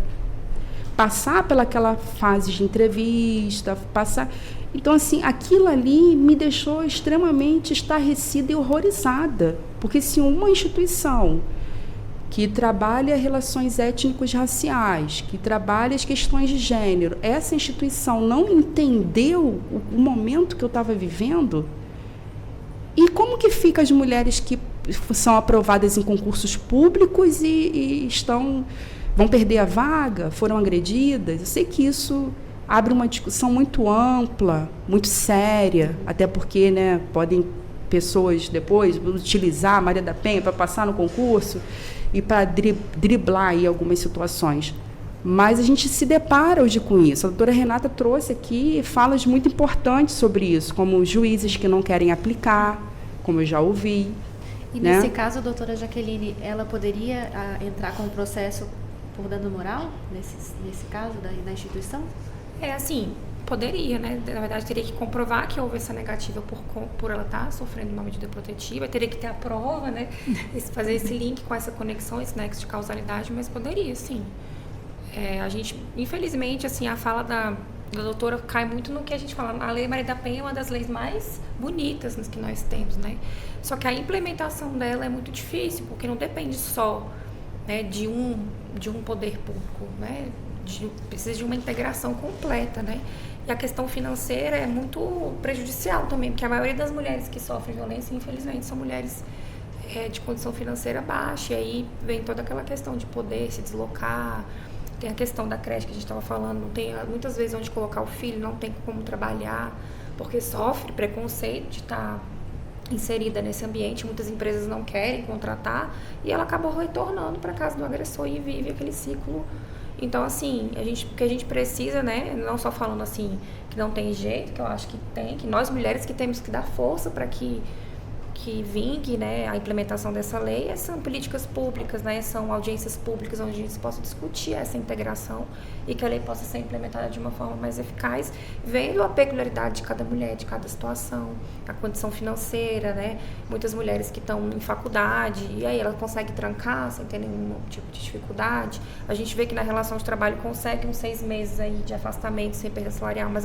passar pelaquela fase de entrevista, Então, assim, aquilo ali me deixou extremamente estarrecida e horrorizada. Porque se uma instituição que trabalha relações étnicos-raciais, que trabalha as questões de gênero, essa instituição não entendeu o momento que eu estava vivendo, e como que fica as mulheres que são aprovadas em concursos públicos e vão perder a vaga, foram agredidas? Eu sei que isso abre uma discussão muito ampla, muito séria, até porque, né, podem pessoas depois utilizar a Maria da Penha para passar no concurso e para driblar aí algumas situações. Mas a gente se depara hoje com isso. A doutora Renata trouxe aqui falas muito importantes sobre isso, como juízes que não querem aplicar, como eu já ouvi. E nesse caso, a doutora Jaqueline, ela poderia entrar com o processo por dano moral, nesse caso da instituição? Assim, poderia, né? Na verdade, teria que comprovar que houve essa negativa por ela estar sofrendo uma medida protetiva, teria que ter a prova, né? Fazer esse link com essa conexão, esse nexo de causalidade, mas poderia, sim. A gente, infelizmente, assim, a fala da doutora cai muito no que a gente fala. A Lei Maria da Penha é uma das leis mais bonitas que nós temos, né? Só que a implementação dela é muito difícil, porque não depende só, né, de um poder público, né? Precisa de uma integração completa, né? E a questão financeira é muito prejudicial também, porque a maioria das mulheres que sofrem violência, infelizmente, são mulheres de condição financeira baixa, e aí vem toda aquela questão de poder se deslocar. Tem a questão da creche que a gente estava falando, não tem muitas vezes onde colocar o filho, não tem como trabalhar, porque sofre preconceito de estar inserida nesse ambiente, muitas empresas não querem contratar, e ela acabou retornando para casa do agressor e vive aquele ciclo. Então, assim, o que a gente precisa, né, não só falando assim que não tem jeito, que eu acho que tem, que nós mulheres que temos que dar força para que vingue, né, a implementação dessa lei, são políticas públicas, né, são audiências públicas onde a gente possa discutir essa integração e que a lei possa ser implementada de uma forma mais eficaz, vendo a peculiaridade de cada mulher, de cada situação, a condição financeira, né, muitas mulheres que estão em faculdade e aí ela consegue trancar sem ter nenhum tipo de dificuldade. A gente vê que na relação de trabalho consegue uns 6 meses aí de afastamento sem perda salarial, mas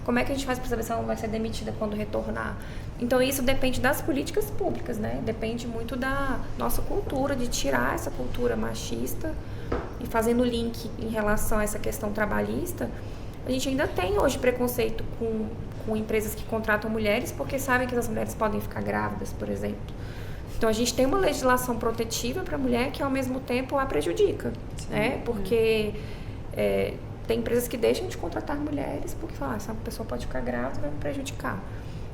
como é que a gente faz para saber se ela não vai ser demitida quando retornar? Então, isso depende das políticas públicas, né? Depende muito da nossa cultura, de tirar essa cultura machista e fazendo link em relação a essa questão trabalhista. A gente ainda tem hoje preconceito com empresas que contratam mulheres porque sabem que as mulheres podem ficar grávidas, por exemplo. Então, a gente tem uma legislação protetiva para a mulher que, ao mesmo tempo, a prejudica, né? Porque tem empresas que deixam de contratar mulheres porque falam, essa pessoa pode ficar grávida, vai me prejudicar.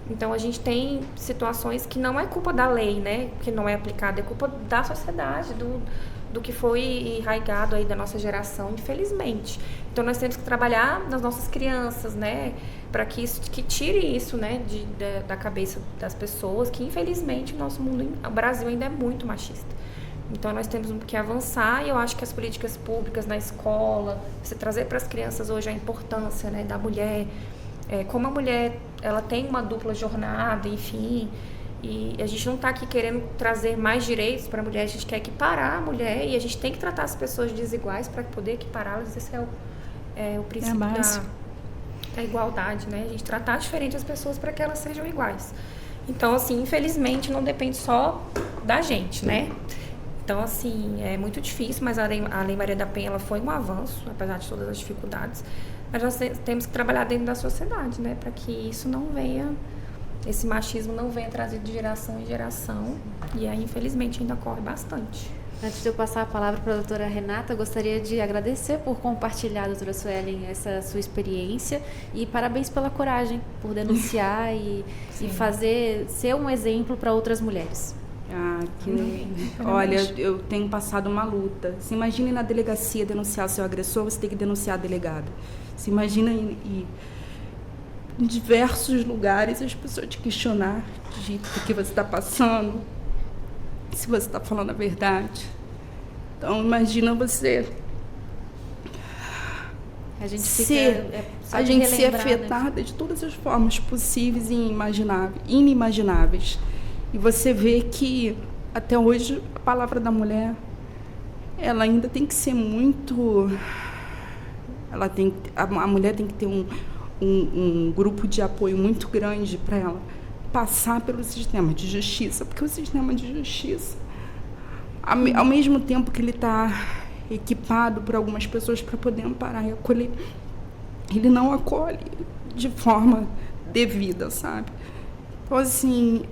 Então, a gente tem situações que não é culpa da lei, né, que não é aplicada, é culpa da sociedade, do que foi enraizado aí da nossa geração, infelizmente. Então, nós temos que trabalhar nas nossas crianças, né, para que tire isso, né, da cabeça das pessoas, que infelizmente o nosso mundo, o Brasil ainda é muito machista. Então, nós temos que avançar, e eu acho que as políticas públicas na escola, você trazer para as crianças hoje a importância, né, da mulher, como a mulher ela tem uma dupla jornada, enfim, E a gente não está aqui querendo trazer mais direitos para a mulher, a gente quer equiparar a mulher e a gente tem que tratar as pessoas desiguais para poder equipará-las. Esse é o princípio da igualdade, né? A gente tratar diferente as pessoas para que elas sejam iguais. Então, assim, infelizmente não depende só da gente, né? Então, assim, é muito difícil, mas a Lei Maria da Penha ela foi um avanço, apesar de todas as dificuldades. Mas nós temos que trabalhar dentro da sociedade, né? Para que isso não venha, esse machismo não venha trazido de geração em geração. E aí, infelizmente, ainda ocorre bastante. Antes de eu passar a palavra para a doutora Renata, gostaria de agradecer por compartilhar, doutora Suelen, essa sua experiência e parabéns pela coragem, por denunciar e ser um exemplo para outras mulheres. Olha, eu tenho passado uma luta. Se imagine na delegacia denunciar seu agressor, você tem que denunciar a delegada. Se imagina em diversos lugares as pessoas te questionar do que você está passando, se você está falando a verdade. Então, imagina você a gente ser afetada de todas as formas possíveis e inimagináveis. E você vê que, até hoje, a palavra da mulher, ela ainda tem que ser muito... A mulher tem que ter um grupo de apoio muito grande para ela passar pelo sistema de justiça, porque o sistema de justiça, ao mesmo tempo que ele está equipado por algumas pessoas para poder amparar e acolher, ele não acolhe de forma devida, sabe? Então, assim,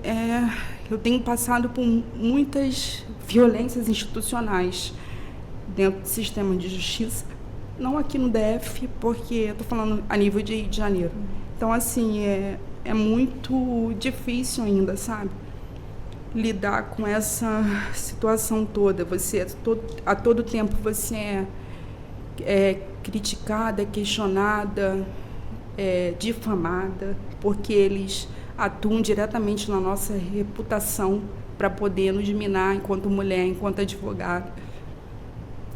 eu tenho passado por muitas violências institucionais dentro do sistema de justiça, não aqui no DF, porque eu estou falando a nível de Rio de Janeiro. Então, assim, é muito difícil ainda, sabe? Lidar com essa situação toda. A todo tempo você é criticada, questionada, difamada, porque eles atuam diretamente na nossa reputação para poder nos minar enquanto mulher, enquanto advogada.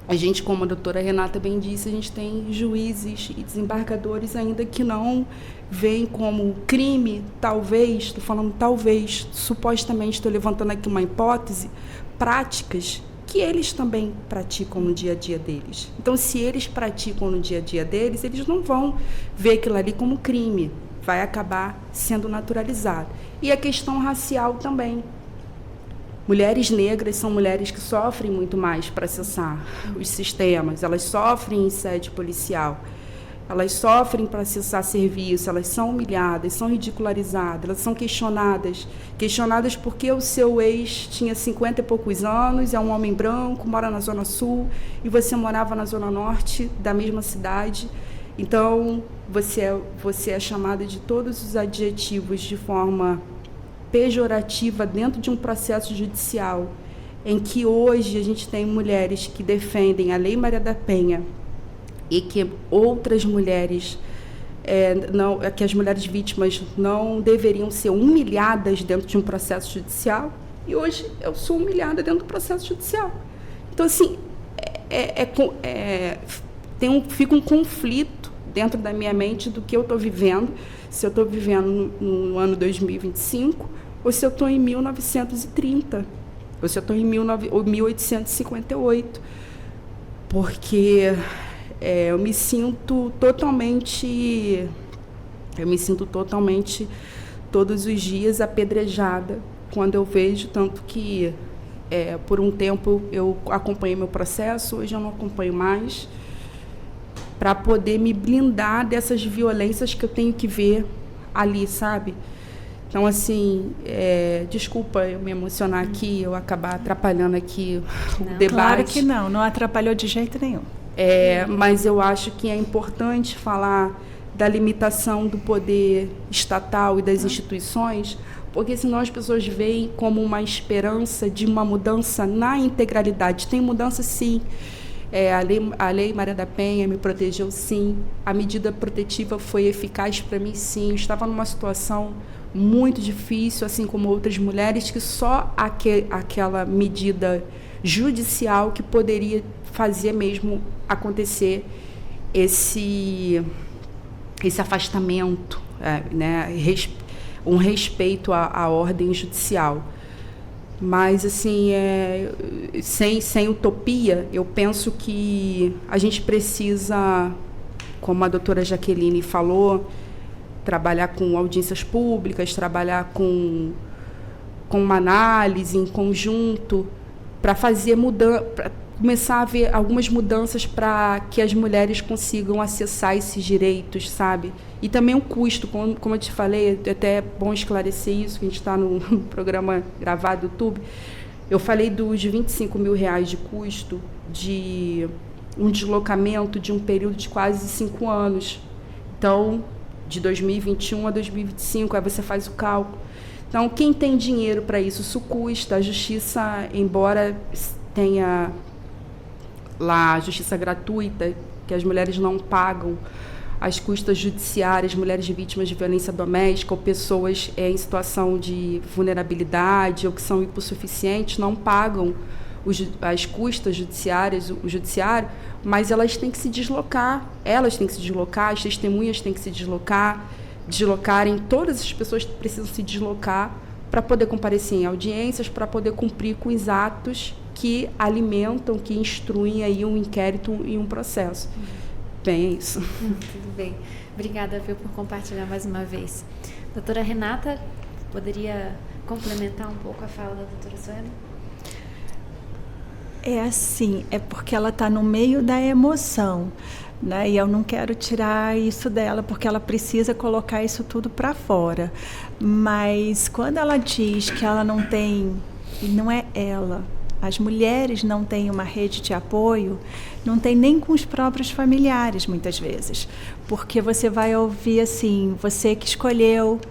A gente, como a doutora Renata bem disse, a gente tem juízes e desembargadores ainda que não veem como crime, talvez, estou falando talvez, supostamente estou levantando aqui uma hipótese, práticas que eles também praticam no dia a dia deles. Então, se eles praticam no dia a dia deles, eles não vão ver aquilo ali como crime, vai acabar sendo naturalizado. E a questão racial também. Mulheres negras são mulheres que sofrem muito mais para acessar os sistemas, elas sofrem em sede policial, elas sofrem para acessar serviço, elas são humilhadas, são ridicularizadas, elas são questionadas porque o seu ex tinha 50 e poucos anos, é um homem branco, mora na Zona Sul, e você morava na Zona Norte da mesma cidade. Então, você é chamada de todos os adjetivos de forma pejorativa dentro de um processo judicial, em que hoje a gente tem mulheres que defendem a Lei Maria da Penha e que outras mulheres, que as mulheres vítimas não deveriam ser humilhadas dentro de um processo judicial, e hoje eu sou humilhada dentro do processo judicial. Então, assim, fica um conflito dentro da minha mente do que eu estou vivendo, se eu estou vivendo no ano 2025, ou se eu estou em 1930, ou se eu estou em 1858, porque eu me sinto totalmente todos os dias apedrejada quando eu vejo, tanto que por um tempo eu acompanhei meu processo, hoje eu não acompanho mais, para poder me blindar dessas violências que eu tenho que ver ali, sabe? Então, assim, desculpa eu me emocionar aqui, eu acabar atrapalhando aqui o debate. Claro que não atrapalhou de jeito nenhum. Mas eu acho que é importante falar da limitação do poder estatal e das instituições, porque senão as pessoas veem como uma esperança de uma mudança na integralidade. Tem mudança, sim. A Lei Maria da Penha me protegeu, sim. A medida protetiva foi eficaz para mim, sim. Eu estava numa situação muito difícil, assim como outras mulheres, que só aquela medida judicial que poderia fazer mesmo acontecer esse afastamento, né? um respeito à ordem judicial. Mas, assim, sem utopia, eu penso que a gente precisa, como a doutora Jaqueline falou, trabalhar com audiências públicas, trabalhar com uma análise em conjunto, para começar a haver algumas mudanças para que as mulheres consigam acessar esses direitos, sabe? E também o custo, como eu te falei, é até bom esclarecer isso, que a gente está no programa gravado do YouTube. Eu falei dos R$25 mil de custo de um deslocamento de um período de quase 5 anos. Então, de 2021 a 2025, aí você faz o cálculo. Então, quem tem dinheiro para isso custa. A justiça, embora tenha lá a justiça gratuita, que as mulheres não pagam as custas judiciárias, mulheres vítimas de violência doméstica ou pessoas em situação de vulnerabilidade ou que são hipossuficientes, não pagam as custas judiciárias, o judiciário, mas elas têm que se deslocar, as testemunhas têm que se deslocarem, todas as pessoas precisam se deslocar para poder comparecer em audiências, para poder cumprir com os atos que alimentam, que instruem aí um inquérito e um processo. Bem, é isso. Tudo bem. Obrigada, viu, por compartilhar mais uma vez. Doutora Renata, poderia complementar um pouco a fala da doutora Sueli? É assim, é porque ela está no meio da emoção, né? E eu não quero tirar isso dela, porque ela precisa colocar isso tudo para fora. Mas quando ela diz que ela não tem, e não é ela, as mulheres não têm uma rede de apoio, não tem nem com os próprios familiares, muitas vezes. Porque você vai ouvir assim, você que escolheu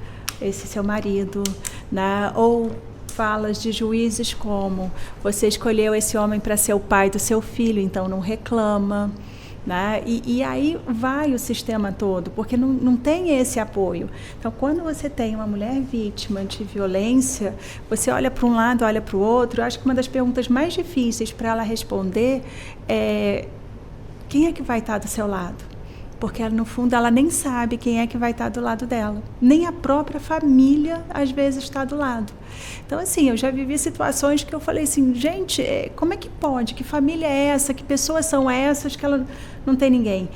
esse seu marido, né? Ou falas de juízes como, você escolheu esse homem para ser o pai do seu filho, então não reclama. Né? E aí vai o sistema todo, porque não tem esse apoio. Então, quando você tem uma mulher vítima de violência, você olha para um lado, olha para o outro. Eu acho que uma das perguntas mais difíceis para ela responder é: quem é que vai estar do seu lado? Porque, ela, no fundo, ela nem sabe quem é que vai estar do lado dela. Nem a própria família, às vezes, está do lado. Então, assim, eu já vivi situações que eu falei assim, gente, como é que pode? Que família é essa? Que pessoas são essas que ela não tem ninguém?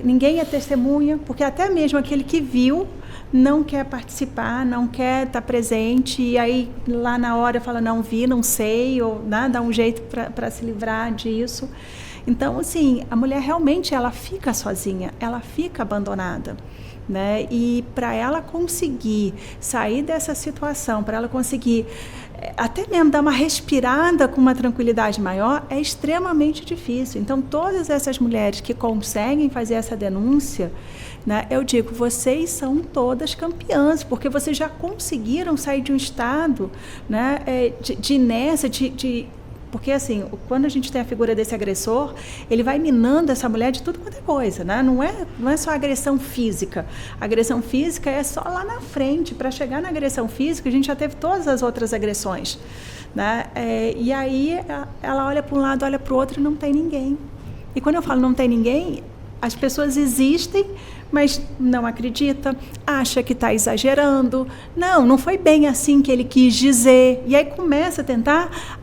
Ninguém é testemunha, porque até mesmo aquele que viu não quer participar, não quer estar presente, e aí lá na hora fala, não vi, não sei, ou dá um jeito para se livrar disso. Então, assim, a mulher realmente ela fica sozinha, ela fica abandonada, né? E para ela conseguir sair dessa situação, para ela conseguir até mesmo dar uma respirada com uma tranquilidade maior, é extremamente difícil. Então, todas essas mulheres que conseguem fazer essa denúncia, né, eu digo, vocês são todas campeãs, porque vocês já conseguiram sair de um estado, né, de inércia, porque, assim, quando a gente tem a figura desse agressor, ele vai minando essa mulher de tudo quanto é coisa, né? Não é só agressão física. A agressão física é só lá na frente. Para chegar na agressão física, a gente já teve todas as outras agressões, né? E aí, ela olha para um lado, olha para o outro e não tem ninguém. E quando eu falo não tem ninguém, as pessoas existem, mas não acredita, acha que está exagerando. Não foi bem assim que ele quis dizer. E aí começa a tentar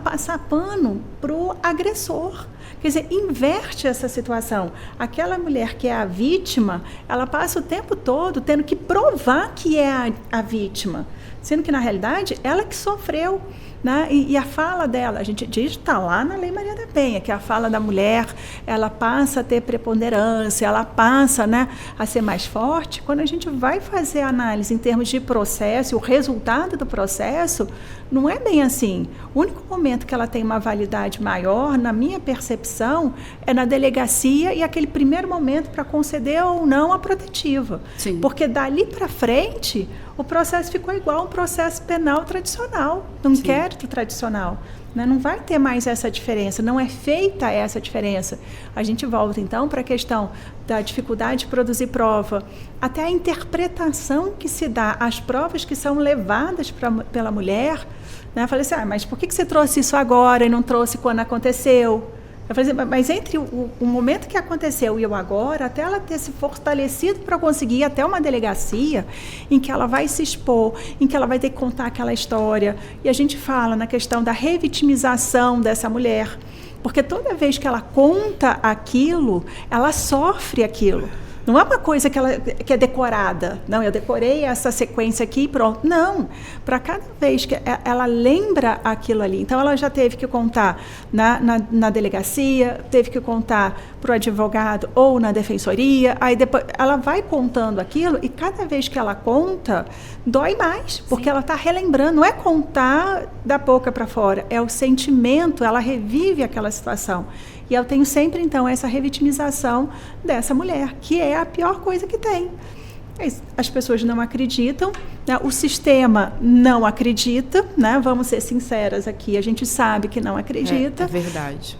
passar pano para o agressor. Quer dizer, inverte essa situação. Aquela mulher que é a vítima, ela passa o tempo todo tendo que provar que é a vítima, sendo que, na realidade, ela que sofreu. Né? E a fala dela, a gente diz, está lá na Lei Maria da Penha, que a fala da mulher, ela passa a ter preponderância, ela passa, né, a ser mais forte. Quando a gente vai fazer a análise em termos de processo, o resultado do processo, não é bem assim. O único momento que ela tem uma validade maior, na minha percepção, é na delegacia e aquele primeiro momento para conceder ou não a protetiva. Sim. Porque dali para frente, o processo ficou igual a um processo penal tradicional, um inquérito tradicional. Né? Não vai ter mais essa diferença, não é feita essa diferença. A gente volta, então, para a questão da dificuldade de produzir prova, até a interpretação que se dá às provas que são levadas pela mulher. Né? Eu falei assim, mas por que você trouxe isso agora e não trouxe quando aconteceu? Eu falei assim, mas entre o momento que aconteceu e o agora, até ela ter se fortalecido para conseguir até uma delegacia em que ela vai se expor, em que ela vai ter que contar aquela história. E a gente fala na questão da revitimização dessa mulher, porque toda vez que ela conta aquilo, ela sofre aquilo. Não é uma coisa que é decorada. Não, eu decorei essa sequência aqui e pronto. Não. Para cada vez que ela lembra aquilo ali. Então, ela já teve que contar na delegacia, teve que contar para o advogado ou na defensoria. Aí depois ela vai contando aquilo e cada vez que ela conta, dói mais. Porque Sim. ela está relembrando. Não é contar da boca para fora. É o sentimento, ela revive aquela situação. E eu tenho sempre, então, essa revitimização dessa mulher, que é a pior coisa que tem. As pessoas não acreditam, né? O sistema não acredita, né? Vamos ser sinceras aqui, a gente sabe que não acredita. É verdade.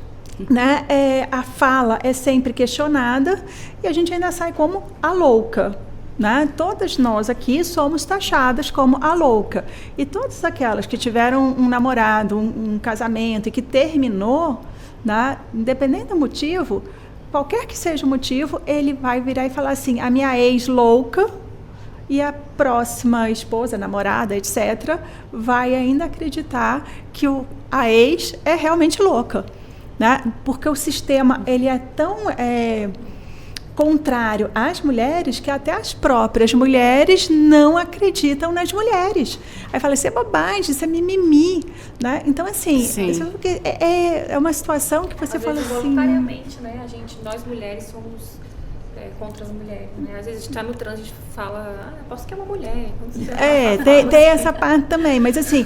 Né? A fala é sempre questionada e a gente ainda sai como a louca. Né? Todas nós aqui somos taxadas como a louca. E todas aquelas que tiveram um namorado, um casamento e que terminou, né? Independente do motivo, qualquer que seja o motivo, ele vai virar e falar assim, a minha ex louca, e a próxima esposa, namorada, etc., vai ainda acreditar que a ex é realmente louca, né? Porque o sistema ele é tão contrário às mulheres que até as próprias mulheres não acreditam nas mulheres. Aí fala, isso é bobagem, isso é mimimi, né? Então, assim, é uma situação que você às fala vezes, assim... voluntariamente, né? Nós mulheres somos contra as mulheres, né? Às vezes a gente está no trânsito e fala, posso que é uma mulher. Tem essa parte também, mas assim,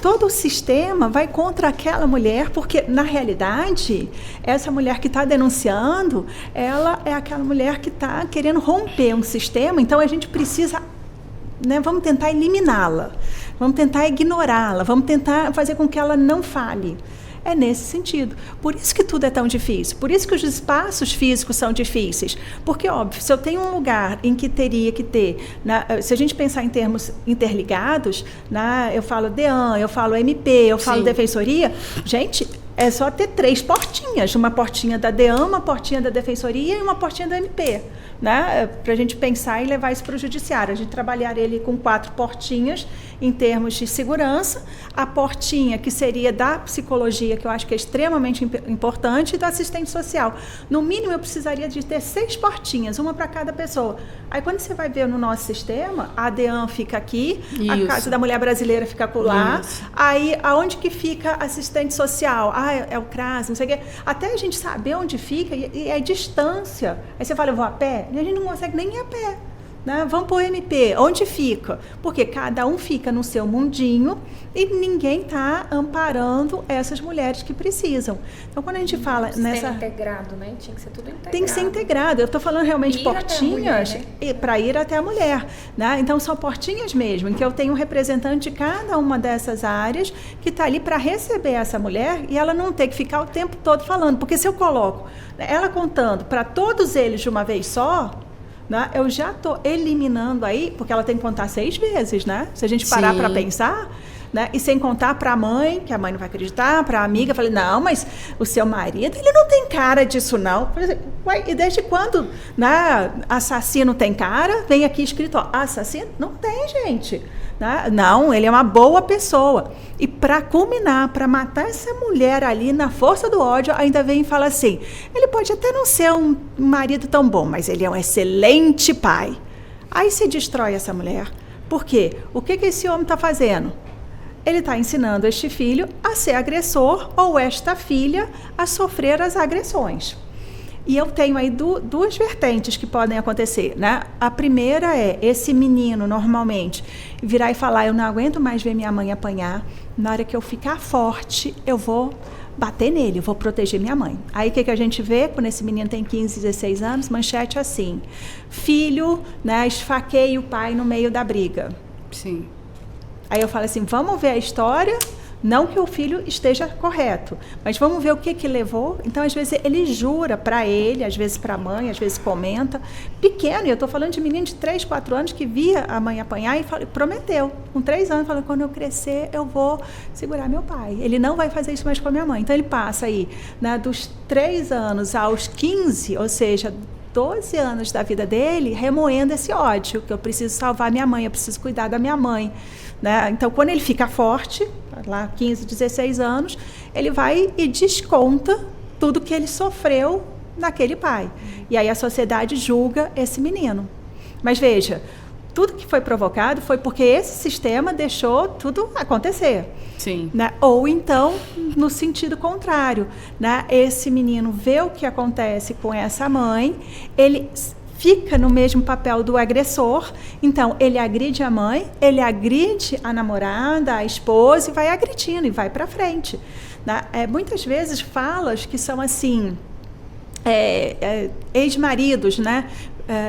todo o sistema vai contra aquela mulher, porque na realidade, essa mulher que está denunciando, ela é aquela mulher que está querendo romper um sistema, então a gente precisa, né, vamos tentar eliminá-la, vamos tentar ignorá-la, vamos tentar fazer com que ela não fale. É nesse sentido. Por isso que tudo é tão difícil. Por isso que os espaços físicos são difíceis. Porque, óbvio, se eu tenho um lugar em que teria que ter... se a gente pensar em termos interligados, eu falo DEAN, eu falo MP, eu falo Defensoria, gente, é só ter 3 portinhas. Uma portinha da DEAN, uma portinha da Defensoria e uma portinha do MP. Né? Para a gente pensar e levar isso para o judiciário. A gente trabalharia ali com 4 portinhas em termos de segurança. A portinha que seria da psicologia, que eu acho que é extremamente importante, e do assistente social. No mínimo, eu precisaria de ter 6 portinhas, uma para cada pessoa. Aí, quando você vai ver no nosso sistema, a DEAN fica aqui, a Casa da Mulher Brasileira fica lá. Aí, aonde que fica assistente social? É o CRAS, não sei o quê. Até a gente saber onde fica, e é distância. Aí você fala, eu vou a pé? E a gente não consegue nem ir a pé. Né? Vamos para o MP. Onde fica? Porque cada um fica no seu mundinho e ninguém está amparando essas mulheres que precisam. Então, quando a gente fala nessa... integrado, né? Tinha que ser tudo integrado. Tem que ser integrado. Eu estou falando realmente portinhas para ir até a mulher. Né? Então, são portinhas mesmo, em que eu tenho um representante de cada uma dessas áreas que está ali para receber essa mulher e ela não ter que ficar o tempo todo falando. Porque se eu coloco ela contando para todos eles de uma vez só... Né? Eu já estou eliminando aí, porque ela tem que contar 6 vezes, né? Se a gente parar para pensar, né? E sem contar para a mãe, que a mãe não vai acreditar, para a amiga, eu falei, não, mas o seu marido, ele não tem cara disso, não. Eu falei, ué, e desde quando, né, assassino tem cara? Vem aqui escrito, ó, assassino? Não tem, gente. Né? Não, ele é uma boa pessoa. E para culminar, para matar essa mulher ali na força do ódio, ainda vem e fala assim, ele pode até não ser um marido tão bom, mas ele é um excelente pai. Aí se destrói essa mulher. Por quê? O que esse homem está fazendo? Ele está ensinando este filho a ser agressor ou esta filha a sofrer as agressões. E eu tenho aí 2 vertentes que podem acontecer, né? A primeira é esse menino, normalmente, virar e falar, eu não aguento mais ver minha mãe apanhar, na hora que eu ficar forte, eu vou bater nele, eu vou proteger minha mãe. Aí o que a gente vê, quando esse menino tem 15, 16 anos, manchete assim, filho, né, esfaqueia o pai no meio da briga. Sim. Aí eu falo assim, vamos ver a história Não que o filho esteja correto, mas vamos ver o que levou. Então, às vezes, ele jura para ele, às vezes para a mãe, às vezes comenta. Pequeno, e eu estou falando de menino de 3, 4 anos que via a mãe apanhar e prometeu, com 3 anos, falando, quando eu crescer, eu vou segurar meu pai. Ele não vai fazer isso mais com a minha mãe. Então, ele passa aí, né, dos 3 anos aos 15, ou seja, 12 anos da vida dele, remoendo esse ódio, que eu preciso salvar minha mãe, eu preciso cuidar da minha mãe. Né? Então, quando ele fica forte, lá 15, 16 anos, ele vai e desconta tudo que ele sofreu naquele pai. E aí a sociedade julga esse menino. Mas veja, tudo que foi provocado foi porque esse sistema deixou tudo acontecer. Sim. Né? Ou então, no sentido contrário, né? Esse menino vê o que acontece com essa mãe, ele fica no mesmo papel do agressor, então ele agride a mãe, ele agride a namorada, a esposa, e vai agredindo, e vai para frente. Né? Muitas vezes falas que são assim, ex-maridos, né?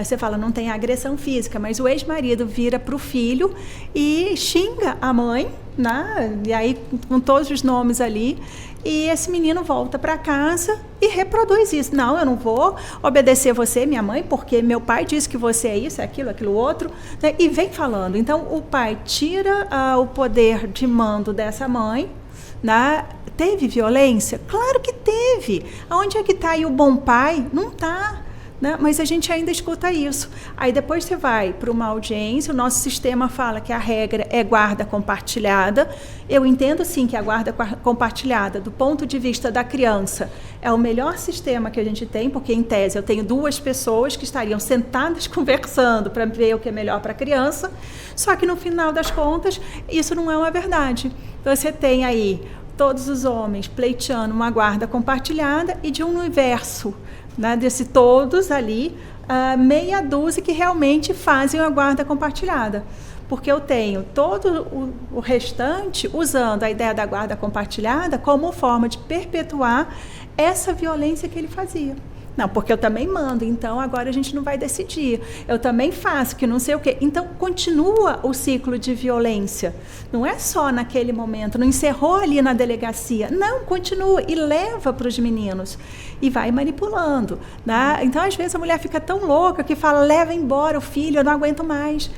Você fala, não tem agressão física, mas o ex-marido vira para o filho e xinga a mãe, né? E aí com todos os nomes ali, e esse menino volta para casa e reproduz isso. Não, eu não vou obedecer você, minha mãe, porque meu pai disse que você é isso, é aquilo, aquilo outro, né? E vem falando. Então, o pai tira o poder de mando dessa mãe, né? Teve violência? Claro que teve. Aonde é que está aí o bom pai? Não está. Né? Mas a gente ainda escuta isso. Aí depois você vai para uma audiência, o nosso sistema fala que a regra é guarda compartilhada. Eu entendo sim que a guarda compartilhada, do ponto de vista da criança, é o melhor sistema que a gente tem, porque em tese eu tenho 2 pessoas que estariam sentadas conversando para ver o que é melhor para a criança, só que no final das contas isso não é uma verdade. Então você tem aí todos os homens pleiteando uma guarda compartilhada e de um universo, né, desse todos ali, meia dúzia que realmente fazem a guarda compartilhada. Porque eu tenho todo o restante usando a ideia da guarda compartilhada como forma de perpetuar essa violência que ele fazia. Não, porque eu também mando, então agora a gente não vai decidir. Eu também faço, que não sei o quê. Então, continua o ciclo de violência. Não é só naquele momento, não encerrou ali na delegacia. Não, continua e leva para os meninos. E vai manipulando. Né? Então, às vezes, a mulher fica tão louca que fala, leva embora o filho, eu não aguento mais.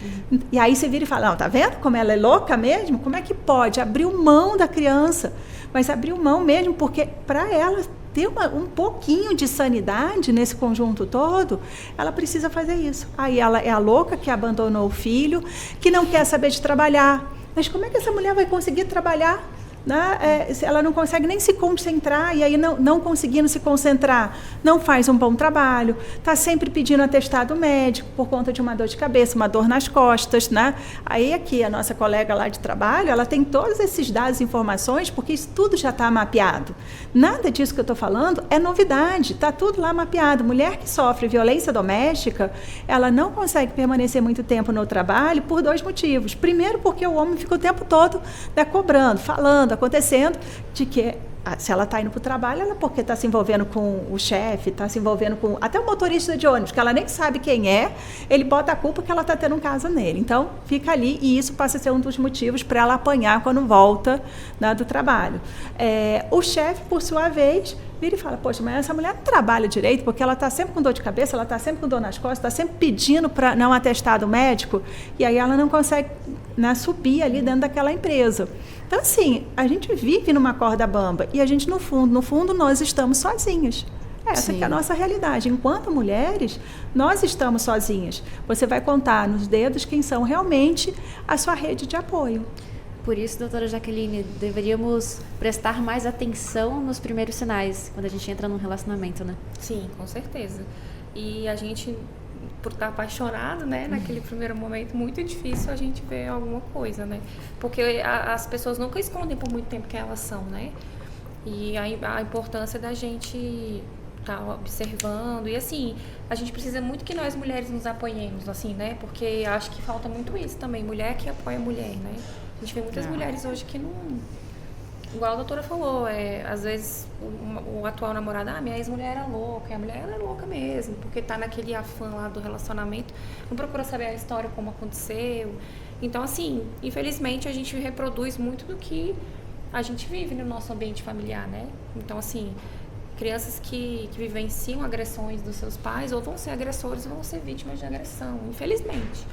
E aí você vira e fala, não, tá vendo como ela é louca mesmo? Como é que pode? Abriu mão da criança. Mas abriu mão mesmo porque, para ela ter um pouquinho de sanidade nesse conjunto todo, ela precisa fazer isso. Aí ela é a louca que abandonou o filho, que não quer saber de trabalhar. Mas como é que essa mulher vai conseguir trabalhar? Né? Ela não consegue nem se concentrar, e aí não conseguindo se concentrar, não faz um bom trabalho, está sempre pedindo atestado médico por conta de uma dor de cabeça, uma dor nas costas. Né? Aí aqui a nossa colega lá de trabalho, ela tem todos esses dados e informações, porque isso tudo já está mapeado. Nada disso que eu estou falando é novidade, está tudo lá mapeado. Mulher que sofre violência doméstica, ela não consegue permanecer muito tempo no trabalho por 2 motivos. Primeiro, porque o homem fica o tempo todo, né, cobrando, falando, acontecendo, de que se ela está indo para o trabalho, ela porque está se envolvendo com o chefe, está se envolvendo com até o motorista de ônibus, que ela nem sabe quem é, ele bota a culpa que ela está tendo um caso nele. Então, fica ali, e isso passa a ser um dos motivos para ela apanhar quando volta, né, do trabalho. O chefe, por sua vez, vira e fala, poxa, mas essa mulher não trabalha direito, porque ela está sempre com dor de cabeça, ela está sempre com dor nas costas, está sempre pedindo para não atestado médico, e aí ela não consegue, né, subir ali dentro daquela empresa. Então, assim, a gente vive numa corda bamba, e a gente, no fundo, nós estamos sozinhas. Essa que é a nossa realidade. Enquanto mulheres, nós estamos sozinhas. Você vai contar nos dedos quem são realmente a sua rede de apoio. Por isso, doutora Jaqueline, deveríamos prestar mais atenção nos primeiros sinais, quando a gente entra num relacionamento, né? Sim, com certeza. E a gente, por estar apaixonado, né, naquele primeiro momento, muito difícil a gente ver alguma coisa, né? Porque as pessoas nunca escondem por muito tempo quem elas são, né? E a importância da gente estar observando. E, assim, a gente precisa muito que nós mulheres nos apoiemos, assim, né? Porque acho que falta muito isso também, mulher que apoia mulher, né? A gente vê muitas mulheres hoje que não... Igual a doutora falou, às vezes o atual namorado, minha ex-mulher era louca, e a mulher ela é louca mesmo, porque tá naquele afã lá do relacionamento, não procura saber a história, como aconteceu. Então, assim, infelizmente a gente reproduz muito do que a gente vive no nosso ambiente familiar, né? Então, assim, crianças que vivenciam agressões dos seus pais ou vão ser agressores ou vão ser vítimas de agressão, infelizmente.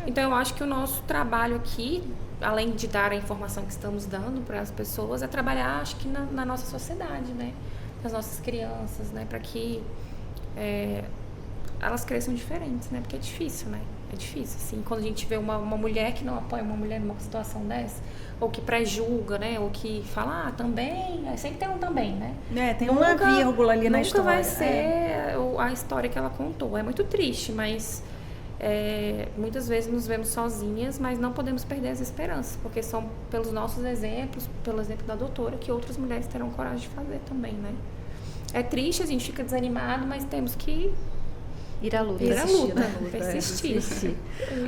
Então, eu acho que o nosso trabalho aqui, além de dar a informação que estamos dando para as pessoas, é trabalhar, acho que na nossa sociedade, né? Com as nossas crianças, né? Para que elas cresçam diferentes, né? Porque é difícil, né? É difícil, assim, quando a gente vê uma mulher que não apoia uma mulher numa situação dessa, ou que pré-julga, né? Ou que fala, também, sempre tem um também, né? Tem uma vírgula ali na história. Nunca vai ser a história que ela contou. É muito triste, mas muitas vezes nos vemos sozinhas, mas não podemos perder as esperanças, porque são pelos nossos exemplos, pelo exemplo da doutora, que outras mulheres terão coragem de fazer também, né? É triste, a gente fica desanimado, mas temos que ir à luta. Persistir.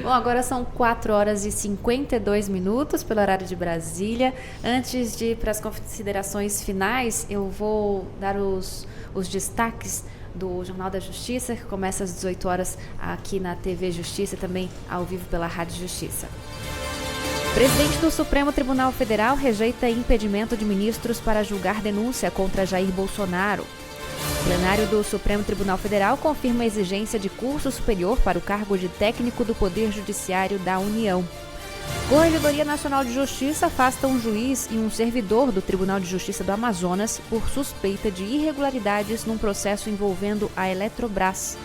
Bom, agora são 4h52 pelo horário de Brasília. Antes de ir para as considerações finais, eu vou dar os destaques do Jornal da Justiça, que começa às 18 horas aqui na TV Justiça e também ao vivo pela Rádio Justiça. Presidente do Supremo Tribunal Federal rejeita impedimento de ministros para julgar denúncia contra Jair Bolsonaro. O plenário do Supremo Tribunal Federal confirma a exigência de curso superior para o cargo de técnico do Poder Judiciário da União. Corregedoria Nacional de Justiça afasta um juiz e um servidor do Tribunal de Justiça do Amazonas por suspeita de irregularidades num processo envolvendo a Eletrobras.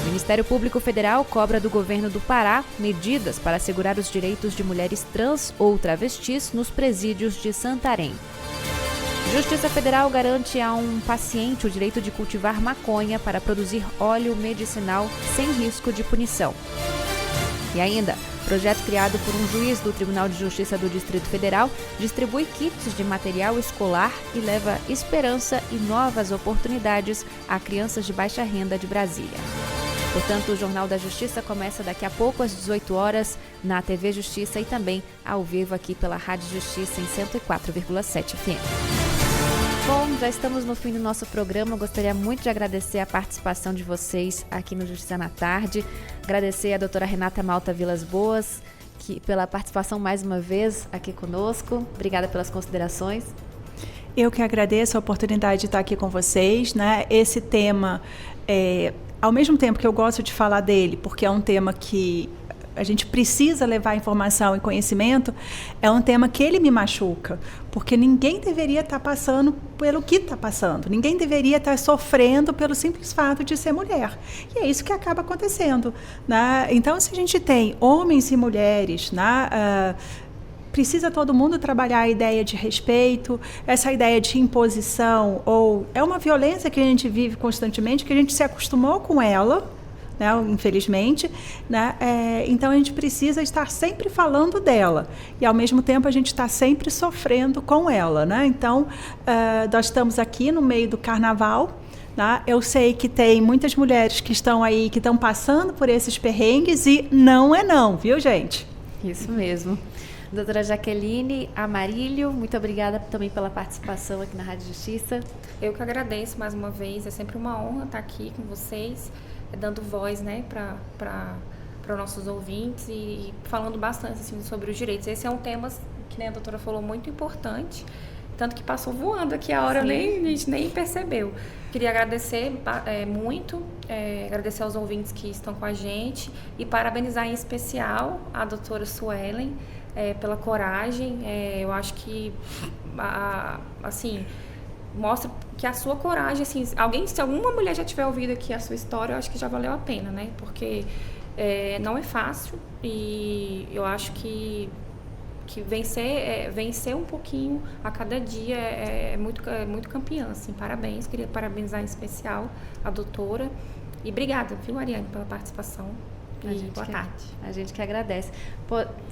O Ministério Público Federal cobra do governo do Pará medidas para assegurar os direitos de mulheres trans ou travestis nos presídios de Santarém. Justiça Federal garante a um paciente o direito de cultivar maconha para produzir óleo medicinal sem risco de punição. E ainda, projeto criado por um juiz do Tribunal de Justiça do Distrito Federal distribui kits de material escolar e leva esperança e novas oportunidades a crianças de baixa renda de Brasília. Portanto, o Jornal da Justiça começa daqui a pouco, às 18 horas, na TV Justiça e também ao vivo aqui pela Rádio Justiça em 104,7 FM. Bom, já estamos no fim do nosso programa. Eu gostaria muito de agradecer a participação de vocês aqui no Justiça na Tarde. Agradecer a doutora Renata Malta Vilas Boas pela participação mais uma vez aqui conosco. Obrigada pelas considerações. Eu que agradeço a oportunidade de estar aqui com vocês, né? Esse tema, ao mesmo tempo que eu gosto de falar dele, porque é um tema que a gente precisa levar informação e conhecimento, é um tema que ele me machuca, porque ninguém deveria estar passando pelo que está passando, ninguém deveria estar sofrendo pelo simples fato de ser mulher. E é isso que acaba acontecendo, né? Então, se a gente tem homens e mulheres, né, precisa todo mundo trabalhar a ideia de respeito, essa ideia de imposição, ou é uma violência que a gente vive constantemente, que a gente se acostumou com ela, né, infelizmente, né? Então a gente precisa estar sempre falando dela e ao mesmo tempo a gente está sempre sofrendo com ela, né? Então nós estamos aqui no meio do carnaval, né? Eu sei que tem muitas mulheres que estão aí, que estão passando por esses perrengues e não é não, viu, gente? Isso mesmo. Doutora Jaqueline Amarilho, muito obrigada também pela participação aqui na Rádio Justiça. Eu que agradeço mais uma vez, é sempre uma honra estar aqui com vocês, dando voz, né, para os nossos ouvintes e falando bastante assim, sobre os direitos. Esse é um tema, que nem a doutora falou, muito importante, tanto que passou voando aqui a hora, a gente nem percebeu. Queria agradecer muito, agradecer aos ouvintes que estão com a gente e parabenizar em especial a doutora Suelen pela coragem. Eu acho que, assim, mostra que a sua coragem, assim, se alguma mulher já tiver ouvido aqui a sua história, eu acho que já valeu a pena, né? Porque não é fácil e eu acho que vencer um pouquinho a cada dia é muito campeã, assim. Parabéns, queria parabenizar em especial a doutora e obrigada, viu, Ariane, pela participação. Boa tarde. A gente que agradece.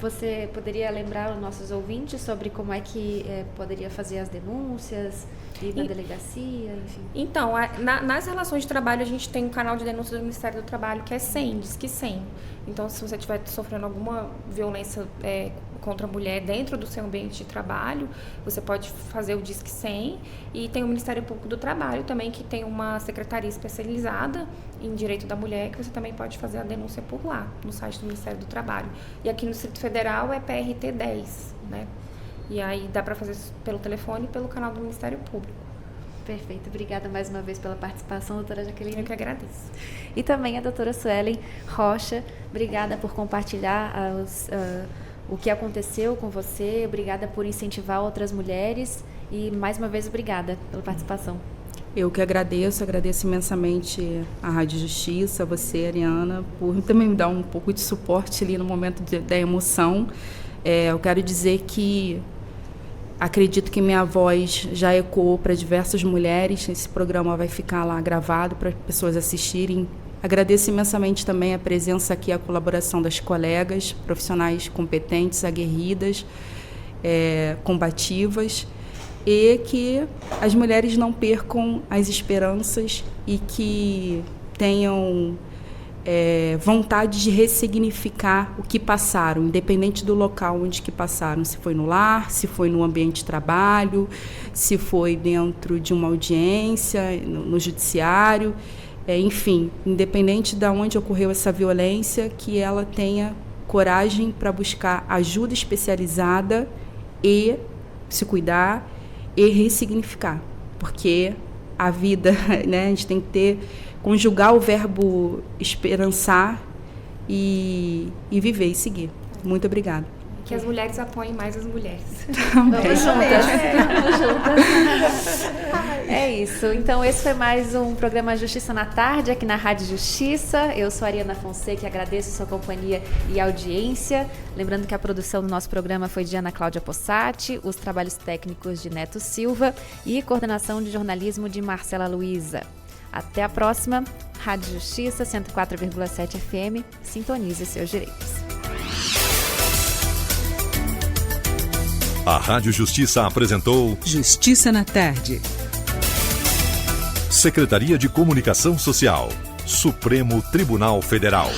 Você poderia lembrar os nossos ouvintes sobre como é que poderia fazer as denúncias, ir na delegacia, enfim? Então, nas relações de trabalho, a gente tem um canal de denúncia do Ministério do Trabalho que é 100, Disque 100. Então, se você estiver sofrendo alguma violência contra a mulher dentro do seu ambiente de trabalho, você pode fazer o Disque 100. E tem o Ministério Público do Trabalho também, que tem uma secretaria especializada em direito da mulher, que você também pode fazer a denúncia por lá, no site do Ministério do Trabalho. E aqui no Distrito Federal é PRT 10, né? E aí dá para fazer pelo telefone e pelo canal do Ministério Público. Perfeito. Obrigada mais uma vez pela participação, doutora Jaqueline. Eu que agradeço. E também a doutora Suelen Rocha. Obrigada por compartilhar o que aconteceu com você. Obrigada por incentivar outras mulheres. E, mais uma vez, obrigada pela participação. Eu que agradeço imensamente à Rádio Justiça, a você, Ariana, por também me dar um pouco de suporte ali no momento da emoção. Eu quero dizer que acredito que minha voz já ecoou para diversas mulheres. Esse programa vai ficar lá gravado para as pessoas assistirem. Agradeço imensamente também a presença aqui, a colaboração das colegas, profissionais competentes, aguerridas, combativas, e que as mulheres não percam as esperanças e que tenham vontade de ressignificar o que passaram, independente do local onde que passaram, se foi no lar, se foi no ambiente de trabalho, se foi dentro de uma audiência, no judiciário, enfim, independente de onde ocorreu essa violência, que ela tenha coragem para buscar ajuda especializada e se cuidar e ressignificar, porque a vida, né, a gente tem que conjugar o verbo esperançar e viver e seguir. Muito obrigada. Que as mulheres apoiem mais as mulheres. Vamos juntas. Vamos juntas. É isso. Então, esse foi mais um programa Justiça na Tarde, aqui na Rádio Justiça. Eu sou a Ariana Fonseca e agradeço a sua companhia e audiência. Lembrando que a produção do nosso programa foi de Ana Cláudia Possati, os trabalhos técnicos de Neto Silva e coordenação de jornalismo de Marcela Luiza. Até a próxima. Rádio Justiça, 104,7 FM. Sintonize seus direitos. A Rádio Justiça apresentou Justiça na Tarde. Secretaria de Comunicação Social, Supremo Tribunal Federal.